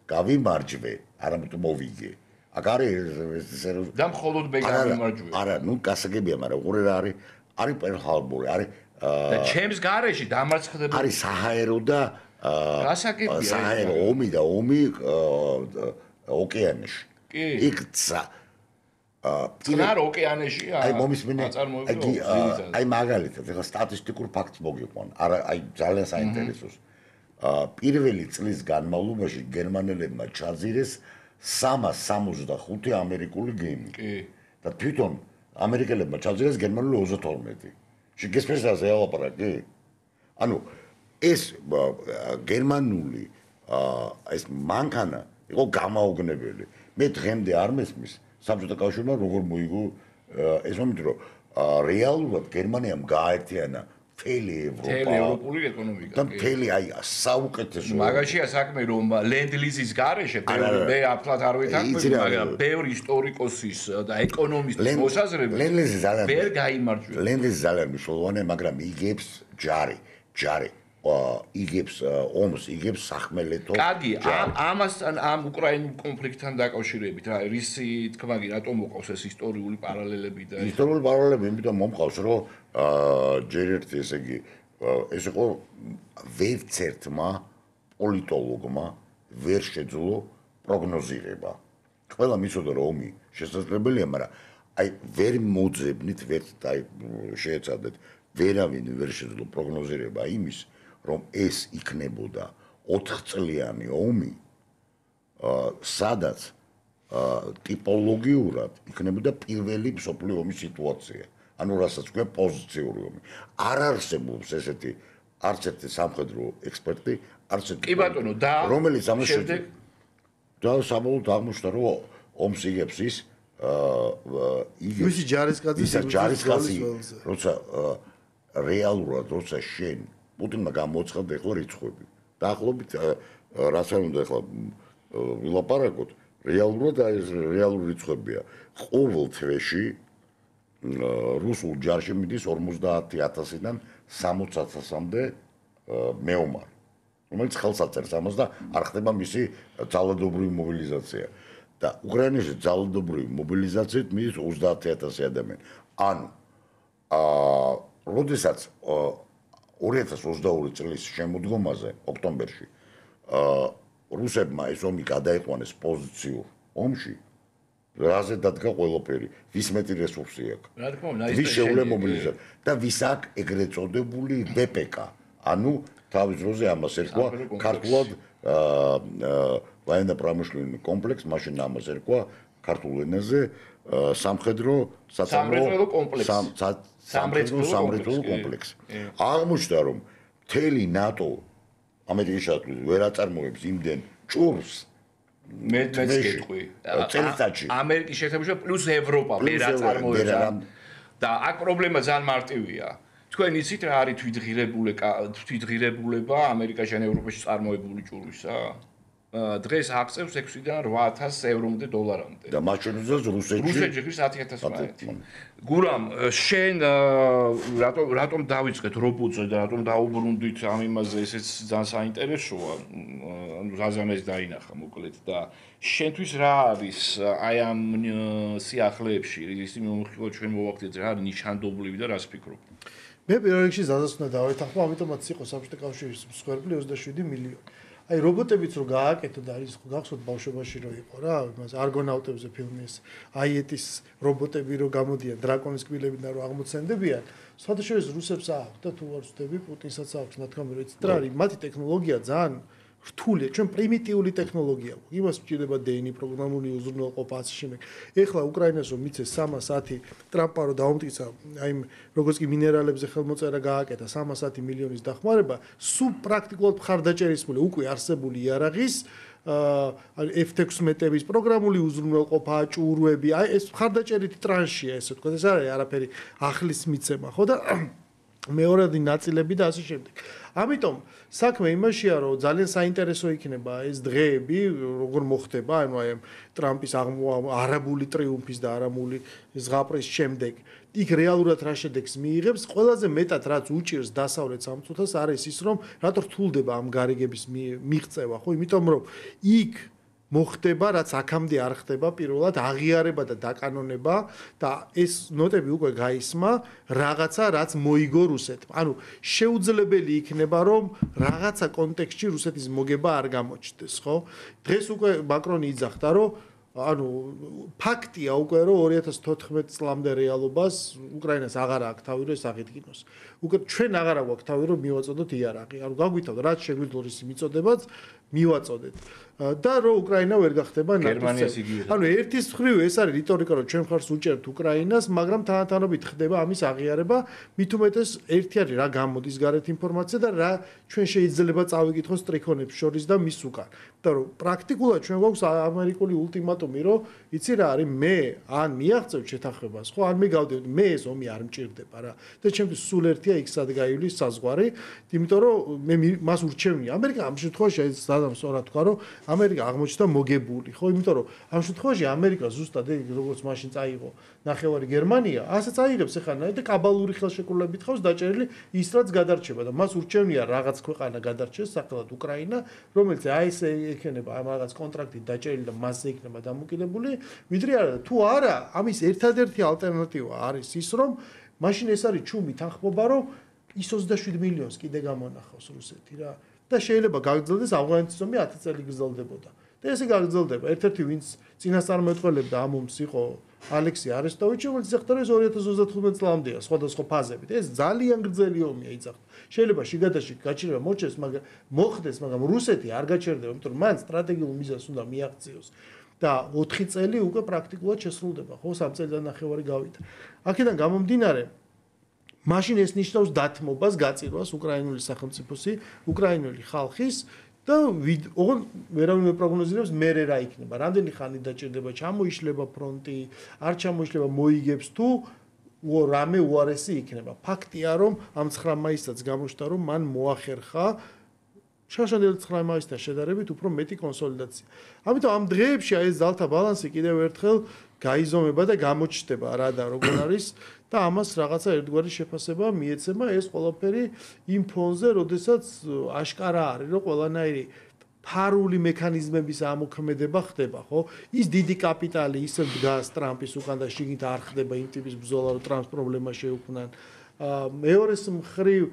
S2: გავიმარჯვე, არამედ მოვიგე. აქ არის ესე რომ
S1: და მხოლოდ მე გავიმარჯვე.
S2: არა, გასაგებია, მაგრამ უყურე რა არის პერლ-ჰარბორი, არის
S1: და ჩემს გარეშე დამარცხებული.
S2: არის საჰაერო და
S1: გასაგებია.
S2: საჰაერო ომი და ომი ოკეანეში.
S1: კი.
S2: იქ
S1: წყნარ ოკეანეშია.
S2: აი მომისმენია. აი მაგალითად, ეხლა სტატისტიკურ ფაქტს მოგიყვან. არა, აი ძალიან საინტერესოს. პირველი წლის განმავლობაში გერმანელებმა ჩაძირეს 365 ამერიკული გემი.
S1: კი.
S2: და თვითონ ამერიკელებმა ჩაძირეს გერმანული 32. შეგესმის რა ზეალაპარაკი? ანუ ეს გერმანული ეს მანქანა იყო გამაოგნებელი. მე დღემდე არ მესმის საბჭოთა კავშირმა როგორ მოიგო ეს მომენტი რომ რეალურად გერმანიამ გააერთიანა მთელი
S1: ევროპული ეკონომიკა.
S2: და მთელი აი საუკეთესო
S1: მაგაშია საქმე რომ ლენდლიზის გარეშე მე აფლად არ ვეთანხმები, მაგრამ ბევრი ისტორიკოსის და ეკონომისტის მოსაზრებით ვერ გაიმარჯვებს.
S2: ლენდლიზი ძალიან მნიშვნელოვანია, მაგრამ იგებს ჯარი იგებს ომს, იგებს სახმელეთო.
S1: კარგი, ამასთან ამ უკრაინულ კონფლიქტთან დაკავშირებით რა რისი თქმა კი რატომ მოყავს ეს ისტორიული პარალელები და
S2: ისტორიული პარალელები იმიტომ მომყავს რომ ჯერ ერთი ესე იგი ეს იყო ვერც ერთმა პოლიტოლოგმა ვერ შეძლო პროგნოზირება. ყველა მიცოდა რომ ომი შესაძლებელია, მაგრამ აი ვერ მოძებნით, ვერ აი შეეცადეთ, ვერავინ ვერ შეძლო პროგნოზირება იმის რომ ეს იქნებოდა 4 წლიანი ომი, სადაც ტიპოლოგიურად იქნებოდა პირველი მსოფლიო ომის სიტუაცია. ანუ რასაც ქვია პოზიციური ომი. არ არსებობს ესეთი არც ერთი სამხედრო ექსპერტი, არც ერთი
S1: კი ბატონო და
S2: რომელიც ამას
S1: შემდეგ
S2: და საბოლოოდ აღმოჩნდა რომ ომს იგებს ის
S3: ვისი ჯარისკაცი
S2: როცა რეალურად როცა შენ პუტინმა გამოცხადდა ახლა რიცხვები დაახლოებით რაც არ უნდა ახლა ვილაპარაკოთ რეალურად ეს რეალური რიცხვებია ყოველ თვეში რუსულ ჯარში მიდის 50000-დან 60000-მდე მეომარი რომელიც ხელს აწერს ამას და არ ხდება მისი ძალადობრივი მობილიზაცია და უკრაინაში ძალადობრივი მობილიზაციით მიდის 30000 ადამიანი ანუ როდესაც 2022 წლის შემოდგომაზე ოქტომბერში რუსებმა ეს ომი გადაიყვანეს პოზიციურ ომში რაზე დადგა ყველაფერი ვის მეტი რესურსი აქვს
S1: რა თქმა უნდა
S2: ვის შეუძლია მობილიზაცია და ვის აქვს ეგრეთ წოდებული VPK ანუ თავის დროზე ამას ერქვა ქართულად военно-промышленный комплекс მაშინ ამას ერქვა ქართულ ენაზე სამხედრო სამხედრო კომპლექსი აღმოჩნდა რომ მთელი ნატო ამერიკის შტატები ვერ აწარმოებს იმდენ ჭურს
S1: მეც გეტყვი ამერიკის შეერთებულება პლუს ევროპა ვერ აწარმოებს და აქ პრობლემა ძალიან მარტივია თქვენ იცით რა არის თვითღირებულება ამერიკაში ან ევროპაში წარმოებული ჭურვისა დღეს აღწევს 6-დან 8000 ევრომდე დოლარამდე
S2: და მათ შორის რუსეთში
S1: ღირს 10000 მანეთი გურამ შენ რატომ დავიწყეთ რობოტზე და რატომ დაუბრუნდით ამ იმაზე ესეც ძალიან საინტერესოა ანუ ზაზანეს დაინახა მოკლედ და შენთვის რა არის აი ამ სიახლეებში ისი მომხილო ჩვენ მოვახდეთ რა არის ნიშანდობლივი და რას ფიქრობ
S3: მე პირველ რიგში ზაზას უნდა დავეთანხმო ამიტომაც იყო საბჭოთა კავშირის მსხვერპლი 27 მილიონი აი რობოტებიც რო გააკეთო და ის გახსოვთ ბავშვობაში რო იყო რა იმას არგონავტებზე ფილმის აიეტის რობოტები რო გამოდიან დრაკონის კბილებიდან რო აღმოცენდებიან სხვადასხვა რუსებს აქვს და თუ არ ვწდები პუტინსაც აქვს ნათქვამი რომ იცით რა არის მათი ტექნოლოგია ძალიან რთულია ჩვენ პრიმიტიული ტექნოლოგია გვაქვს იმას ვჭირდება დნ პროგრამული უზრუნველყოფა ასე შემდეგ ეხლა უკრაინას რომ მიცეს 310 ტრამპა რო დაუმტკიცა აი როგორც კი მინერალებზე ხელმოწერა გააკეთა 310 მილიონის დახმარება სულ პრაქტიკულად მხარდაჭერისმული უკვე არსებული იარაღის F-16-ების პროგრამული უზრუნველყოფა ჭურვები აი ეს მხარდაჭერითი ტრანშია ესე ვთქვათ ეს არის არაფერი ახლის მიცემა ხო და მეორადი ნაწილები და ასე შემდეგ. ამიტომ საქმე იმაშია, რომ ძალიან საინტერესო იქნება ეს დღეები, როგორ მოხდება, ანუ აი ტრამპის არაბული ტრიუმფის და არამული ზღაპრის შემდეგ. იქ რეალურად რა შედეგს მიიღებს, ყველაზე მეტად რაც უჭირს დასავლეთ სამწუთას არის ის, რომ რატო რთულდება ამ გარიგების მიღწევა, ხო? იმიტომ რომ იქ მოხდება, რაც აქამდე არ ხდება, პირველად აღიარება და დაკანონება და ეს ნოტები უკვე გაისმა, რაღაცა რაც მოიგო რუსეთმა. ანუ შეუძლებელი იქნება, რომ რაღაცა კონტექსტში რუსეთის მოგება არ გამოჩნდეს, ხო? დღეს უკვე მაკრონი იძახდა, რომ ანუ ფაქტია უკვე რომ 2014 წლამდე რეალობას უკრაინას აღარ აქვს თავი რომ აღიდგინოს. უკვე ჩვენ აღარ აქვს თავი რომ მივაწოდოთ იარაღი. ანუ გაგვითავდა რაც შეგვიძლია ის მიწოდებაც მივაწოდეთ. და რომ უკრაინა ვერ გახდება
S1: გერმანიას იგივე.
S3: ანუ ერთის მხრივ ეს არის რიტორიკა რომ ჩვენ ხარს უჭერთ უკრაინას, მაგრამ თანათანობით ხდება ამის აღიარება, მით უმეტეს ერთი არის რა გამოდის გარეთ ინფორმაცია და რა ჩვენ შეიძლება წავიკითხოს ტრიქონებს შორის და მის უკან. და რომ პრაქტიკულად ჩვენ გვაქვს ამერიკული ულტიმატუმი, რომ იცი რა არის მე ან მიაღწევ შეთანხმებას, ხო, ან მე გავდივდით, მე ეს ომი არ მჭირდება რა. და ჩემთვის სულ ერთია იქ-სად გაივლის საზღვარი, იმიტომ რომ მე მას ურჩევნია. ამერიკა ამ შემთხვევაში ეს სადამ სწორად თქვა, რომ ამერიკა აღმოჩნდა მოგებული, ხო, იმიტომ რომ ამ შემთხვევაში ამერიკა ზუსტად როგორც მაშინ წაიღო ნახევარი გერმანია, ასე წაიღებს ახლა და კაბალური ხელშეკრულებით ხავს დაჭერილი ის რაც გადარჩება და მას ურჩევნია რაღაც ქვეყანა გადარჩეს, სახელად უკრაინა, რომელიც აი ესე ექნება ამ რაღაც კონტრაქტით დაჭერილი და მასზე იქნება დამოკიდებული, ვიდრე არა, თუ არა, ამის ერთადერთი ალტერნატივა არის ის, რომ მაშინ ეს არის ჩუმი თანხმობა, რომ ის 27 მილიონს კიდე გამონახავს რუსეთი რა. და შეიძლება გაგრძელდეს ავღანეთის ომი 10 წელი გრძელდებოდა. და ესე გაგრძელდება. ერთ-ერთი ვინც წინასწარმეტყველებდა ამ ომს იყო ალექსი არესტოვიჩი, რომელიც ეხტარა 2035 წლამდეა სხვადასხვა ფაზებით. ეს ძალიან გრძელი ომია იცახა. შეიძლება შიგადაში გაჩერება მოხდეს, მაგრამ რუსეთი არ გაჩერდება, იმიტომ რომ მან სტრატეგიულ მიზანს უნდა მიაღწიოს. და 4 წელი უკვე პრაქტიკულად შესრულდება, ხო, 3 წელიდან ნახევარი გავიდა. აქედან გამომდინარე, მაშინ ეს ნიშნავს დათმობას, გაწირვას უკრაინული სახელმწიფოსი, უკრაინული ხალხის და ოღონდ ვერავინ პროგნოზირებს მერე რა იქნება. რამდენი ხანი დაჭირდება, ჩამოიშლება ფრონტი, არ ჩამოიშლება, მოიგებს თუ რამე უარესი იქნება. ფაქტია, რომ ამ 9 მაისსაც გამოჩნდა, რომ მან მოახერხა შაშანდელი 9 მაისთან შედარებით უფრო მეტი კონსოლიდაცია. ამიტომ ამ დღეებში ეს ძალთა ბალანსი კიდევ ერთხელ გაიზომება და გამოჩნდება რა და როგორ არის და ამას რაღაცა ერთგვარი შეფასება მიეცემა ეს ყველაფერი იმ ფონზე, როდესაც აშკარა არის, რომ ყველანაირი ფარული მექანიზმების ამოქმედება ხდება, ხო? ის დიდი კაპიტალი ისე დგას ტრამპის უკან და შიგნით არ ხდება იმ ტიპის ბრძოლა, რომ ტრამპს პრობლემა შეუქმნან. მეორეს მხრივ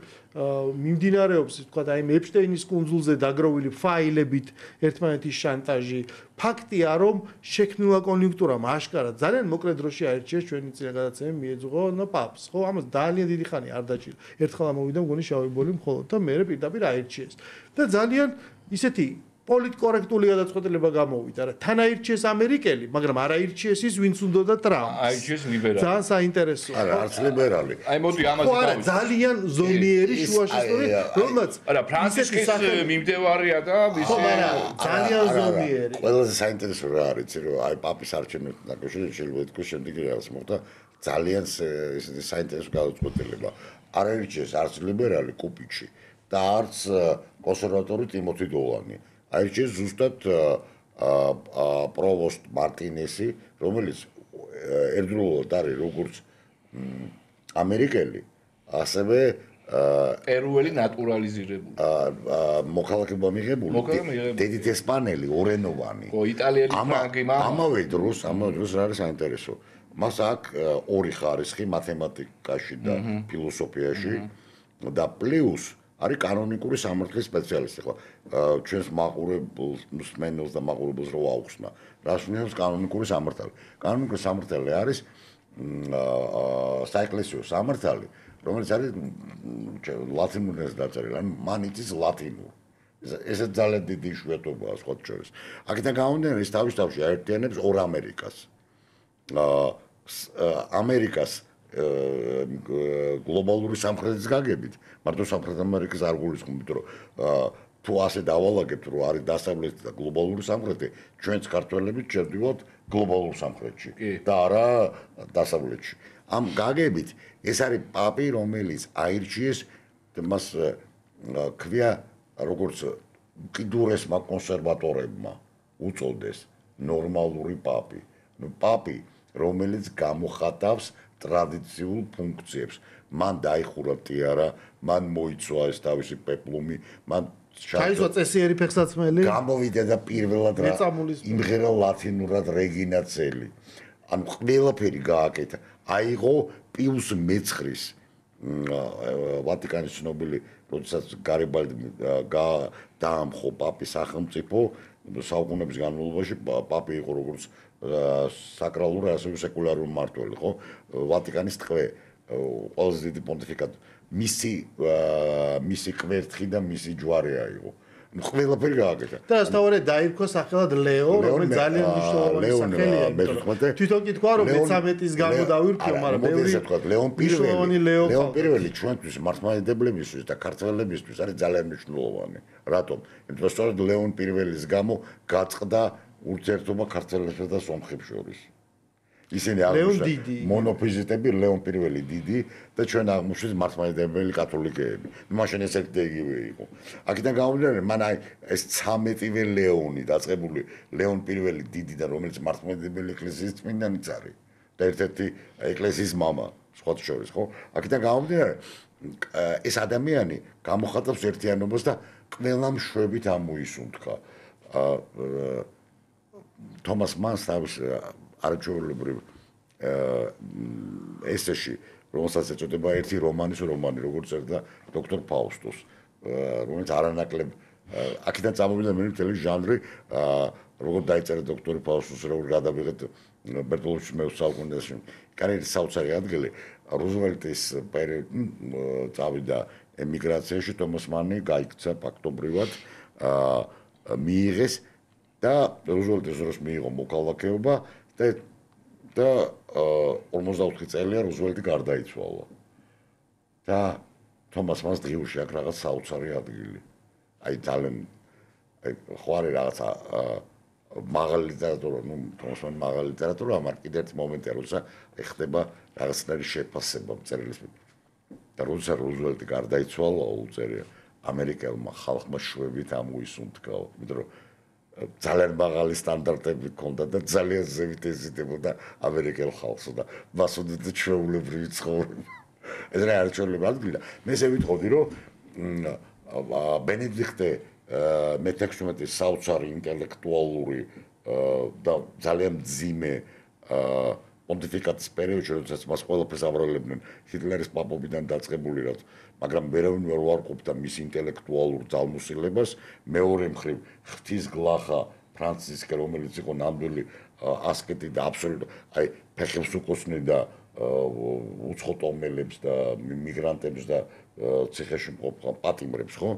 S3: მიმდინარეობს, თქვათ, აი ეპშტეინის კუნძულზე დაგროვილი ფაილებით ერთმანეთის შანტაჟი. ფაქტია, რომ შექმნილა კონიუნქტურამ აშკარად ძალიან მოკლე დროში აირჩიეს ჩვენი წინაგადაცემი მიეძღვო პაპს, ხო? ამას ძალიან დიდი ხანი არ დაჭირა. ერთხელ ამოვიდა მგონი შავი ბოლი მხოლოდ და მერე პირდაპირ აირჩიეს. და ძალიან ისეთი პოლიტკორექტული გადაწყვეტილება გამოვიდა რა. თან აირჩიეს ამერიკელი, მაგრამ არ აირჩიეს ის, ვინც უნდოდა ტრამპს.
S1: აირჩიეს ლიბერალი.
S3: ძალიან საინტერესოა.
S2: არა, არც ლიბერალი.
S1: აი მოდი ამაზე
S3: დავით. ძალიან ზომიერი შუაშესტური, რომელმაც
S1: არა, ფრანცისკის მიმდევარია და
S3: ხო, მაგრამ ძალიან ზომიერი.
S2: ყველაზე საინტერესო რა არის, რომ აი პაპის არჩევნებთან დაკავშირებით შეიძლება ითქვას შემდეგი რაღაც მოხდა ძალიან საინტერესო გადაწყვეტილება. არ აირჩიეს არც ლიბერალი კუპიჩი და არც კონსერვატორი ტიმოთი დოლანი. აირჩიეს ზუსტად პროვოსტ მარტინესი, რომელიც ერთდროულად არის როგორც ამერიკელი, ასევე
S1: პერუელი ნატურალიზირებული.
S2: მოქალაქეობა მიღებული, დედით ესპანელი, ორენოვანი.
S1: ხო, იტალიელი ფრანკი,
S2: ამავე დროს რა არის საინტერესო. მას აქვს ორი ხარისხი მათემატიკაში და ფილოსოფიაში და პლუს არის კანონიკური სამართლის სპეციალისტი, ხო? ჩვენს მაყურებელს და მაყურებელს რო აუხსნა. რას ნიშნავს კანონიკური სამართალი? კანონიკური სამართალი არის საეკლესიო სამართალი, რომელიც არის ლათინურ ენაზე დაწერილი, ანუ მან იცის ლათინურ. ესე ძალიან დიდი იშვიათობაა სხვა შორის. აქედან გამომდინარე, ის თავის თავში აერთიანებს ორ ამერიკას. ამერიკას გლობალური სამხრეთის გაგებით, მარტო სამხრეთ ამერიკის არ გულისხმობთ, რომ თუ ასე დავალაგებთ, რომ არის დასავლეთი და გლობალური სამხრეთი, ჩვენც ქართველებით შევდივართ გლობალურ სამხრეთში და არა დასავლეთში. ამ გაგებით ეს არის პაპი, რომელიც აირჩიეს მას ქვია როგორც კიდურესმა კონსერვატორებმა უწოდეს ნორმალური პაპი. პაპი, რომელიც გამოხატავს ტრადიციულ ფუნქციებს. მან დაიხურა ტიარა, მან მოიცვა ეს თავისი პეპლუმი, მან
S3: ჩაისვა წესიერი ფეხსაცმელი.
S2: გამოვიდა და პირველად იმღერა ლათინურად რეგინა წელი. ანუ ყველაფერი გააკეთა. აიღო პიუს მეცხრის ვატიკანის ცნობილი, როდესაც გარიბალდი დაამხო პაპის სახელმწიფო, საუკუნეების განმავლობაში პაპი იყო როგორც საკრალური, ასევე სეკულარული მმართველი, ხო? ვატიკანის ტყვე, ყველაზე დიდი პონტიფიკატი, მისი კვერთხი და მისი ჯვარი აიღო. ყველაფერი გააკეთა.
S3: და ასთავარე დაირქვა სახელად ლეო, რომელიც ძალიან მნიშვნელოვანი სახელია. თვითონ კი თქვა, რომ 13-ის გამო დავირქვიო, მაგრამ ბევრი
S2: ლეონ პირველი ჩვენთვის მართლმადიდებლებისთვის და ქართველებისთვის არის ძალიან მნიშვნელოვანი. რატომ? იმიტომ რომ სწორედ ლეონ პირველის გამო გაწყდა ურთიერთობა ქართველებსა და სომხებს შორის. ისინი აღმოჩნდნენ მონოფიზიტები, ლეონ პირველი დიდი და ჩვენ აღმოჩნდით მართლმადიდებელი კათოლიკეები. მაშინ ეს ერთი იგივე იყო. აქედან გამომდინარე, მან აი ეს 13-ვე ლეონი დაწყებული ლეონ პირველი დიდი და რომელიც მართლმადიდებელი ეკლესიის წმინდანიც არის და ერთ-ერთი ეკლესიის მამა, სხვა შორის, ხო? აქედან გამომდინარე, ეს ადამიანი გამოხატავს ერთიანობას და ყველამ შვებით ამოისუნთქა. თომას მანს თავის არჩეულებრივ ესეში, რომელსაც ეწოდება ერთი რომანი, როგორც წერდა დოქტორ ფაუსტოს, რომელიც არანაკლებ აქედან წამოვიდა მე მთელი ჟანრი, როგორ დაიწერა დოქტორი ფაუსტოს, როგორ გადავიღეთ ბერტოლუჩის მე-20 საუკუნეში. კარიერის საოცარი ადგილი, რუზველტის წავიდა ემიგრაციაში, თომას მანი გაიქცა ფაქტობრივად, მიიღეს და რუზველტის დროს მიიღო მოქალაქეობა და 54 წელია რუზველტი გარდაიცვალა. და თომას მანს დღიურში აქვს რაღაც საოცარი ადგილი. აი ძალიან ხო არის რაღაცა მაღალი ლიტერატურა, თომას მან მაღალი ლიტერატურა, მაგრამ კიდევ ერთი მომენტია, როცა ხდება რაღაცნაირი შეფასება მწერლის და როცა რუზველტი გარდაიცვალა, უწერია ამერიკელმა ხალხმა შვებით ამოისუნთქა, იმიტომ რომ ძალიან მაღალი სტანდარტები ჰქონდა და ძალიან ზევით ეზიდებოდა ამერიკელ ხალხს და მას უდიდო ჩვეულებრივი ცხოვრება. ეს რა არის ჩვეულებრივი ადგილი და მე ესე ვიტყოდი რომ ბენედიქტე მე-16 საოცარი ინტელექტუალური და ძალიან მძიმე პონტიფიკატის პერიოდში, როდესაც მას ყველაფერს აბრალებდნენ ჰიტლერის პაპობიდან დაწყებული რაც, მაგრამ ვერავინ ვერ უარყოფდა მის ინტელექტუალურ ძალმოსილებას, მეორე მხრივ ღვთისგლახა ფრანცისკე, რომელიც იყო ნამდვილი ასკეტი და აბსოლუტურად აი ფეხებს უკოსნიდა უცხოტომელებს და მიგრანტებს და ციხეში მყოფ პატიმრებს, ხო?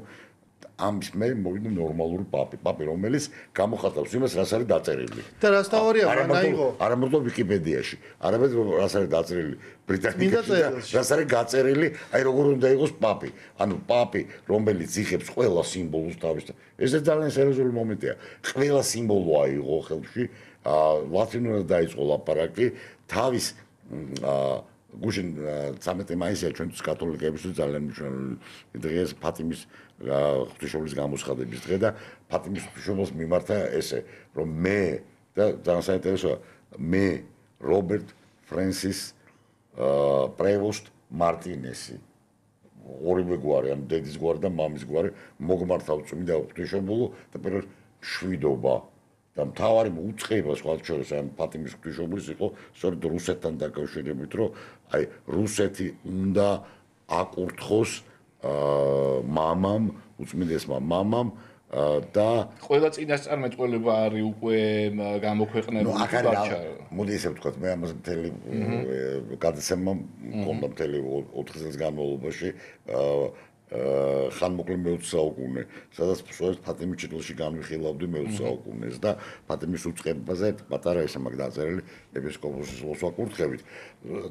S2: ამის მე მოვიდა ნორმალური პაპი, რომელიც გამოხატავს იმას, რაც არის დაწერილი.
S3: და რას თავარია, რაიღო?
S2: არა მარტო ვიკიპედიაში, არამედ რაც არის დაწერილი ბრიტანიკაში და რაც არის გაწერილი, აი როგორ უნდა იყოს პაპი. ანუ პაპი, რომელიც იღებს ყველა სიმბოლოს თავის. ეს ძალიან სერიოზული მომენტია. ყველა სიმბოლო აიღო ხელში, ლათინურად დაიწყო ლაპარაკი, თავის გუშინ 13 მაისია ჩვენთვის კათოლიკებისთვის ძალიან მნიშვნელოვანი დღეა ფატიმის ღვთისმშობლის გამოსხადების დღე და ფატიმის ღვთისმშობელს მიმართა ესე რომ მე და ძალიან საინტერესოა მე რობერტ ფრენსის პრევოსტ მარტინესი ორივე გვარი ან დედის გვარი და მამის გვარი მოგმართავ წმინდა ღვთისმშობელო და პირველ შვიდობა და მთავარი უწყება სხვა შორის ან ფატიმის ღვთისმშობლის იყო სწორედ რუსეთთან დაკავშირებით რომ აი რუსეთი უნდა აკურთხოს მამამ უწმინდესმა მამამ და
S1: ყველა წინასწარმეტყველება არის უკვე გამოქვეყნებული
S2: ბარჩა. მოდი ესე ვთქვათ, მე ამას მთელი გადაცემა მქონდა მთელი 4 წელს განმავლობაში ხანმოკლე მე-20 საუკუნე, სადაც სწორედ ფატიმის ჭიტილში განვიხილავდი მე-20 საუკუნეს და ფატიმის უწყებაზე პატარა ესე მაგ დაწერილი ეპისკოპოსის ლოსვაკურთხებით.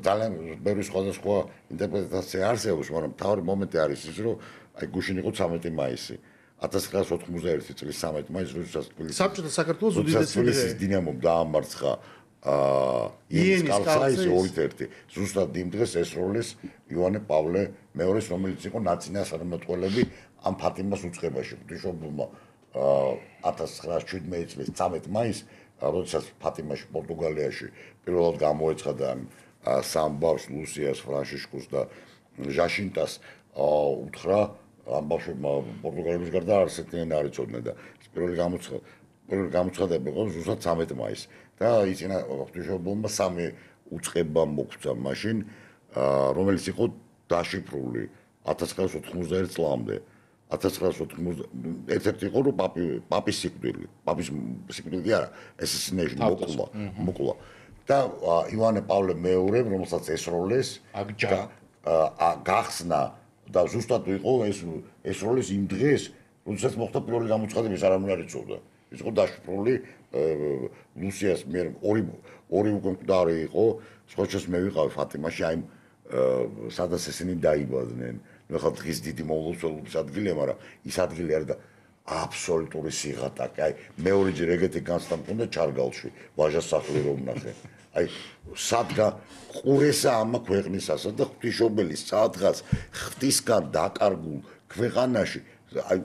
S2: ძალიან ბევრი სხვადასხვა ინტერპრეტაცია არსებობს, მაგრამ მთავარი მომენტი არის ის, რომ აი გუშინ იყო 13 მაისი. 1991 წლის 13 მაისს როდესაც
S3: საბჭოთა საქართველოს უდიდესი დღე
S2: დინამომ დაამარცხა ienis kaltsais 2-1 ზუსტად იმ დღეს ესროლეს იოანე პავლე მეორეს რომელიც იყო ნაცინასწარმეტყველები ამ ფატიმას უწყებაში ღვთისმშობელმა 1917 წლის 13 მაისს როდესაც ფატიმაში პორტუგალიაში პირველად გამოეცხადა სამ ბავშვს ლუსიას ფრანშიშკოს და ჟაშინტას უთხრა ამ ბავშვებმა პორტუგალების გარდა არცერთი არ იცოდნენ და პირველი გამოცხადება იყო ზუსტად 13 მაისს და იწინა ღვთისმშობელმა სამი უწყება მოგვცა მაშინ რომელიც იყო დაშიფრული 1991 წლამდე 1990 ერთ-ერთი იყო რომ პაპის სიკვდილი არა assassination მოკლა და იოანე პავლე მეორე რომელსაც ესროლეს გახსნა და ზუსტად იყო ეს როლის იმ დღეს, როდესაც მოხდა პირველი გამოცხადება, ეს არავინ არ იცოდა. ის იყო დაშიფრული ლუსიას მიერ ორი უკვე მკვდარი იყო, სხვაჩას მე ვიყავი ფატიმაში, აი სადაც ესენი დაიბადნენ. ნუ ხა დღის დიდი მოულოდნელობის ადგილია, მაგრამ ის ადგილი არის და აბსოლუტური სიღატაკე. აი მეორეჯერ ეგეთი განცდა მქონდა ჩარგალში, ვაჟას სახლი რომ ნახე. აი სადგა ყურესა ამა ქვეყნისასა და ღვთისმშობელის სადღაც ღვთისგან დაკარგულ ქვეყანაში აი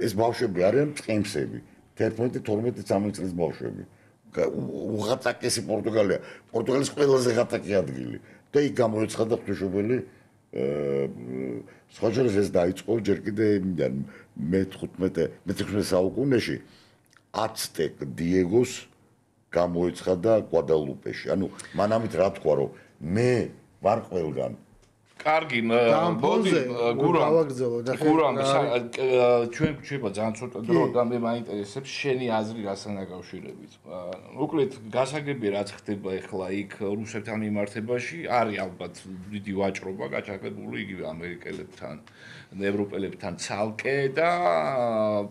S2: ეს ბავშვები არიან წემსები 11-12 წლის ბავშვები უღატაკესი პორტუგალიის ყველაზე ღატაკი ადგილი და იქ გამოეცხადა ღვთისმშობელი სხვა შორის ეს დაიწყო ჯერ კიდე მე-16 საუკუნეში აცტეკ დიეგოს გამოეცხადა გვადალუპეში. ანუ მან ამით რა თქვა რომ მე ვარ ყველგან
S1: კარგი, გურამ, ჩვენ გვჩება ძალიან ცოტა დრო და მე მაინტერესებს შენი აზრი რასთან დაკავშირებით. მოკლედ, გასაგებია რაც ხდება ახლა იქ რუსებთან მიმართებაში, არის ალბათ დიდი ვაჭრობა გაჩაღებული იგივე ამერიკელებთან, ევროპელებთან ცალკე და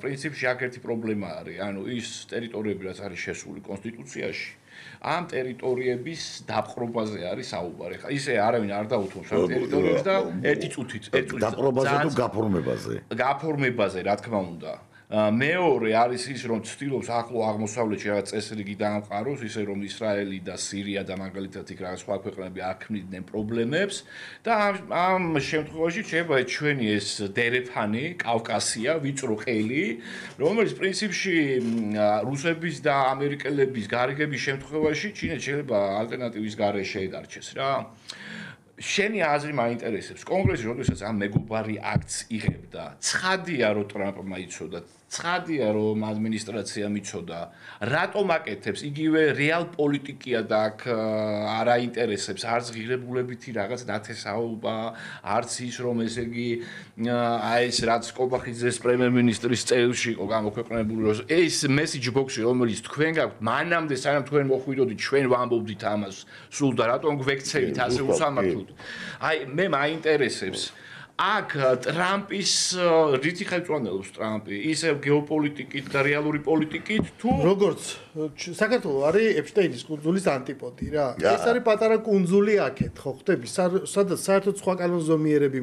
S1: პრინციპში აქ ერთი პრობლემა არის, ანუ ის ტერიტორიები რაც არის შესული კონსტიტუციაში ამ ტერიტორიების დაპყრობაზე არის საუბარი. ხა ისე არავინ არ დაუთმობს ამ ტერიტორიებს და ერთი წუთით
S2: დაპყრობაზე თუ გაფორმებაზე.
S1: გაფორმებაზე, რა თქმა უნდა. მეორე არის ის, რომ ცდილობს ახლო აღმოსავლეთში რაღაც წესრიგი დაამყაროს, ისე რომ ისრაელი და სირია და მაგალითად იქ რაღაც სხვა ქვეყნები არ ქმნიდნენ პრობლემებს და ამ შემთხვევაში შეიძლება ჩვენი ეს დერეფანი, კავკასია, ვიწრო ხელი, რომელიც პრინციპში რუსების და ამერიკელების გარიგების შემთხვევაში ჩინეთს შეიძლება ალტერნატივის გარეშე დარჩეს რა. შენი აზრი მაინტერესებს. კონკრეტულად, როდესაც ამ მეგობარი აქტს იღებდა, ცხადია რომ ტრამპმა იცოდა, ცხადია რომ ადმინისტრაცია მიცოდა, რატომ აკეთებს? იგივე რეალ პოლიტიკია და აქ არ აინტერესებს არც ღირებულებითი რაღაც ნათესაობა, არც ის რომ ესე იგი აი ეს რაც კობახიძეს პრემიერ-მინისტრის წელში იყო გამოქვეყნებული, რომ ეს მესეჯ ბოქსი რომელიც თქვენ გაქვთ, მანამდე სანამ თქვენ მოხვიდოდით, ჩვენ ვამბობდით ამას სულ და რატომ გვექცევით ასე უსამართლოდ? აი მე მაინტერესებს აქ ტრამპის რითი ხელმძღვანელობს ტრამპი ისევ გეოპოლიტიკით და რეალური პოლიტიკით თუ
S3: როგორც საქართველოს არის ეპშტეინის კუნძულის ანტიპოდი რა ეს არის პატარა კუნძული აქეთ ხო ხდები სადაც საერთოდ სხვა კანონზომიერები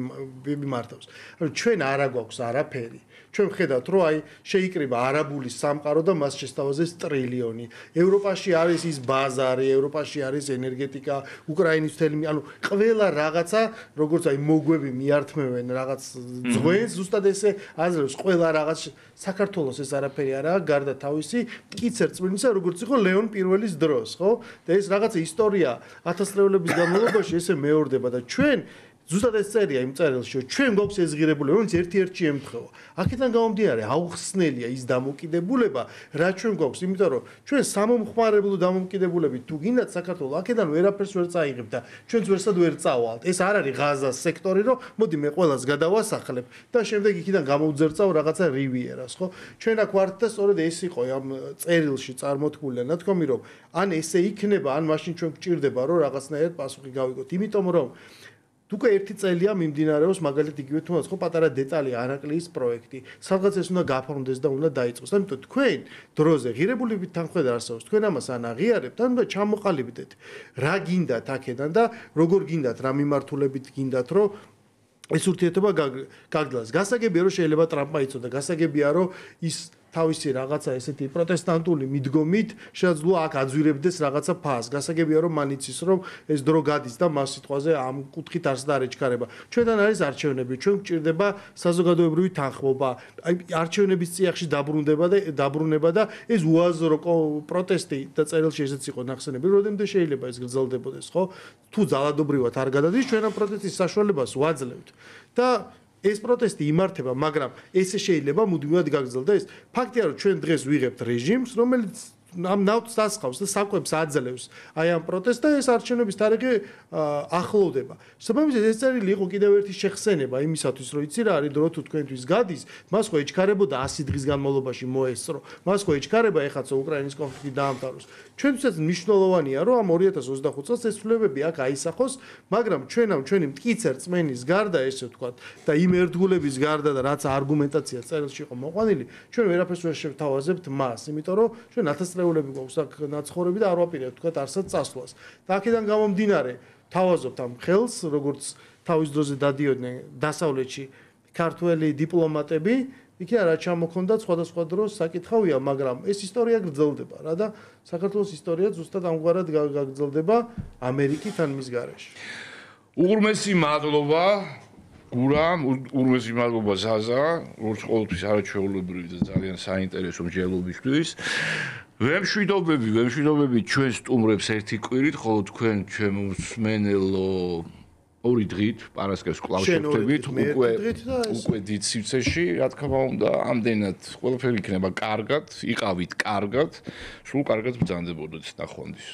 S3: მიმართავს ანუ ჩვენ არა გვაქვს არაფერი ჩვენ ვხედავთ რომ აი შეიკრიბა არაბული სამყარო და მას შესთავაზეს ტრილიონი ევროპაში არის ის ბაზარი ევროპაში არის ენერგეტიკა უკრაინის თელი ანუ ყველა რაღაცა როგორც აი მოგვები მიართმევენ რაღაც ძღვენს ზუსტად ესე აზრებს ყველა რაღაც საქართველოს ეს არაფერი არაა გარდა თავისი მტკიცერ წვიმისა როგორც იყო ლეონ პირველის დროს ხო და ეს რაღაცა ისტორია 1000 წლების განმავლობაში ესე მეორდება და ჩვენ ზუსტად ეს წერია იმ წერილში რომ ჩვენ გვაქვს ეს ღირებულება რომელიც ერთ-ერთი ემთხვევა. აქედან გამომდინარე აუხსნელია ის დამოკიდებულება რა ჩვენ გვაქვს იმიტომ რომ ჩვენ სამომხმარებლო დამოკიდებულებით თუ გინდათ საქართველოს აქედან ვერაფერს ვერ წაიღებ და ჩვენც ვერსად ვერ წავალთ. ეს არ არის ღაზას სექტორი რომ მოდი მე ყველას გადავასახლებ და შემდეგ იქიდან გამოვძერწავ რაღაცა რივიერას ხო? ჩვენ აქ ვართ და სწორედ ეს იყო ამ წერილში წარმოთქმული ნათქვამი რომ ან ესე იქნება ან მაშინ ჩვენ გვჭირდება რომ რაღაცნაირად პასუხი გავიგოთ. იმიტომ რომ თუკი ერთი წელია მიმდინარეობს მაგალითად იგივე თუნდაც ხო პატარა დეტალი არაკლიის პროექტი სადღაც ეს უნდა გაფორმდეს და უნდა დაიწყოს ამიტომ თქვენ დროზე ღირებულებით თანხმდა არსებობს თქვენ ამას ან აღიარებთ ან უნდა ჩამოყალიბდეთ რა გინდათ აქედან და როგორ გინდათ რა მიმართულებით გინდათ რომ ეს ურთიერთობა გაგდლას გასაგებია რომ შეიძლება ტრამპმა იცოდა გასაგებია რომ ის თავისი რაღაცა ესეთი პროტესტანტული მიდგომით შეძლო აქ აძვირებდეს რაღაცა ფას. გასაგებია რომ მან იცის რომ ეს დრო გადის და მას სიტყვაზე ამ კუთხით არც და არ ეჩქარება. ჩვენთან არის არჩევნები, ჩვენ გვჭირდება საზოგადოებრივი თანხმობა. აი არჩევნების წიაღში დაბრუნება და ეს უაზრო პროტესტი და წერილში ესეც იყო ნახსენები, როდემდე შეიძლება ეს გრძელდებოდეს, ხო? თუ ძალადობრივად არ გადადის, ჩვენ ამ პროტესტის საშუალებას ვაძლევთ. და ეს პროტესტი იმართება, მაგრამ ესე შეიძლება მუდმივად გაგრძელდეს. ფაქტია, რომ ჩვენ დღეს ვიღებთ რეჟიმს, რომელიც ამ ნავთს ასხავს და საკვებს აძლევს. აი ამ პროტესტს და ეს არჩევნების თარიღი ახლოვდება. შესაბამისად, ეს წერილი იყო კიდევ ერთი შეხსენება იმისათვის, რომ იცი რა არის დრო თუ თქვენთვის გადის, მას ხო ეჩქარებოდა 100 დღის განმავლობაში მოესწრო. მას ხო ეჩქარება ეხაცა უკრაინის კონფლიქტი დაამთავროს. ჩვენთვისაც მნიშვნელოვანია, რომ ამ 2025 წელს ეს ცვლილებები აქ აისახოს, მაგრამ ჩვენი მტკიცერ წმენის გარდა ესე ვთქვათ და იმ ერთგულების გარდა და რაც არგუმენტაცია წერილში იყო მოყვანილი, ჩვენ ვერაფერს ვერ შევთავაზებთ მას, იმიტომ რომ ჩვენ 1000 წლები გვაქვს აქ ნაცხოვრები და არ ვაპირებთ ვთქვათ არსად წასვლას. და აქედან გამომდინარე თავაზობთ ამ ხელს, როგორც თავის დროზე დადიოდნენ დასავლეთში ქართველი დიპლომატები იქიდან რა ჩამოქონდათ სხვადასხვა დროს საკითხავია, მაგრამ ეს ისტორია გრძელდება რა და საქართველოს ისტორია ზუსტად ამგვარად გაგრძელდება ამერიკით ან მის გარეშე.
S1: უღრმესი მადლობა გურამ, უღრმესი მადლობა ზაზა, როგორც ყოველთვის არაჩვეულებრივი და ძალიან საინტერესო მსჯელობისთვის. ვემშვიდობები ჩვენ სტუმრებს ერთი კვირით, ხოლო თქვენ ჩემო მსმენელო ორი დღით პარასკევს კვლავ შევხვდებით უკვე დიდ სივრცეში რა თქმა უნდა ამდენად ყველაფერი იქნება კარგად იყავით კარგად სულ კარგად ბრძანდებოდეთ ნახვამდის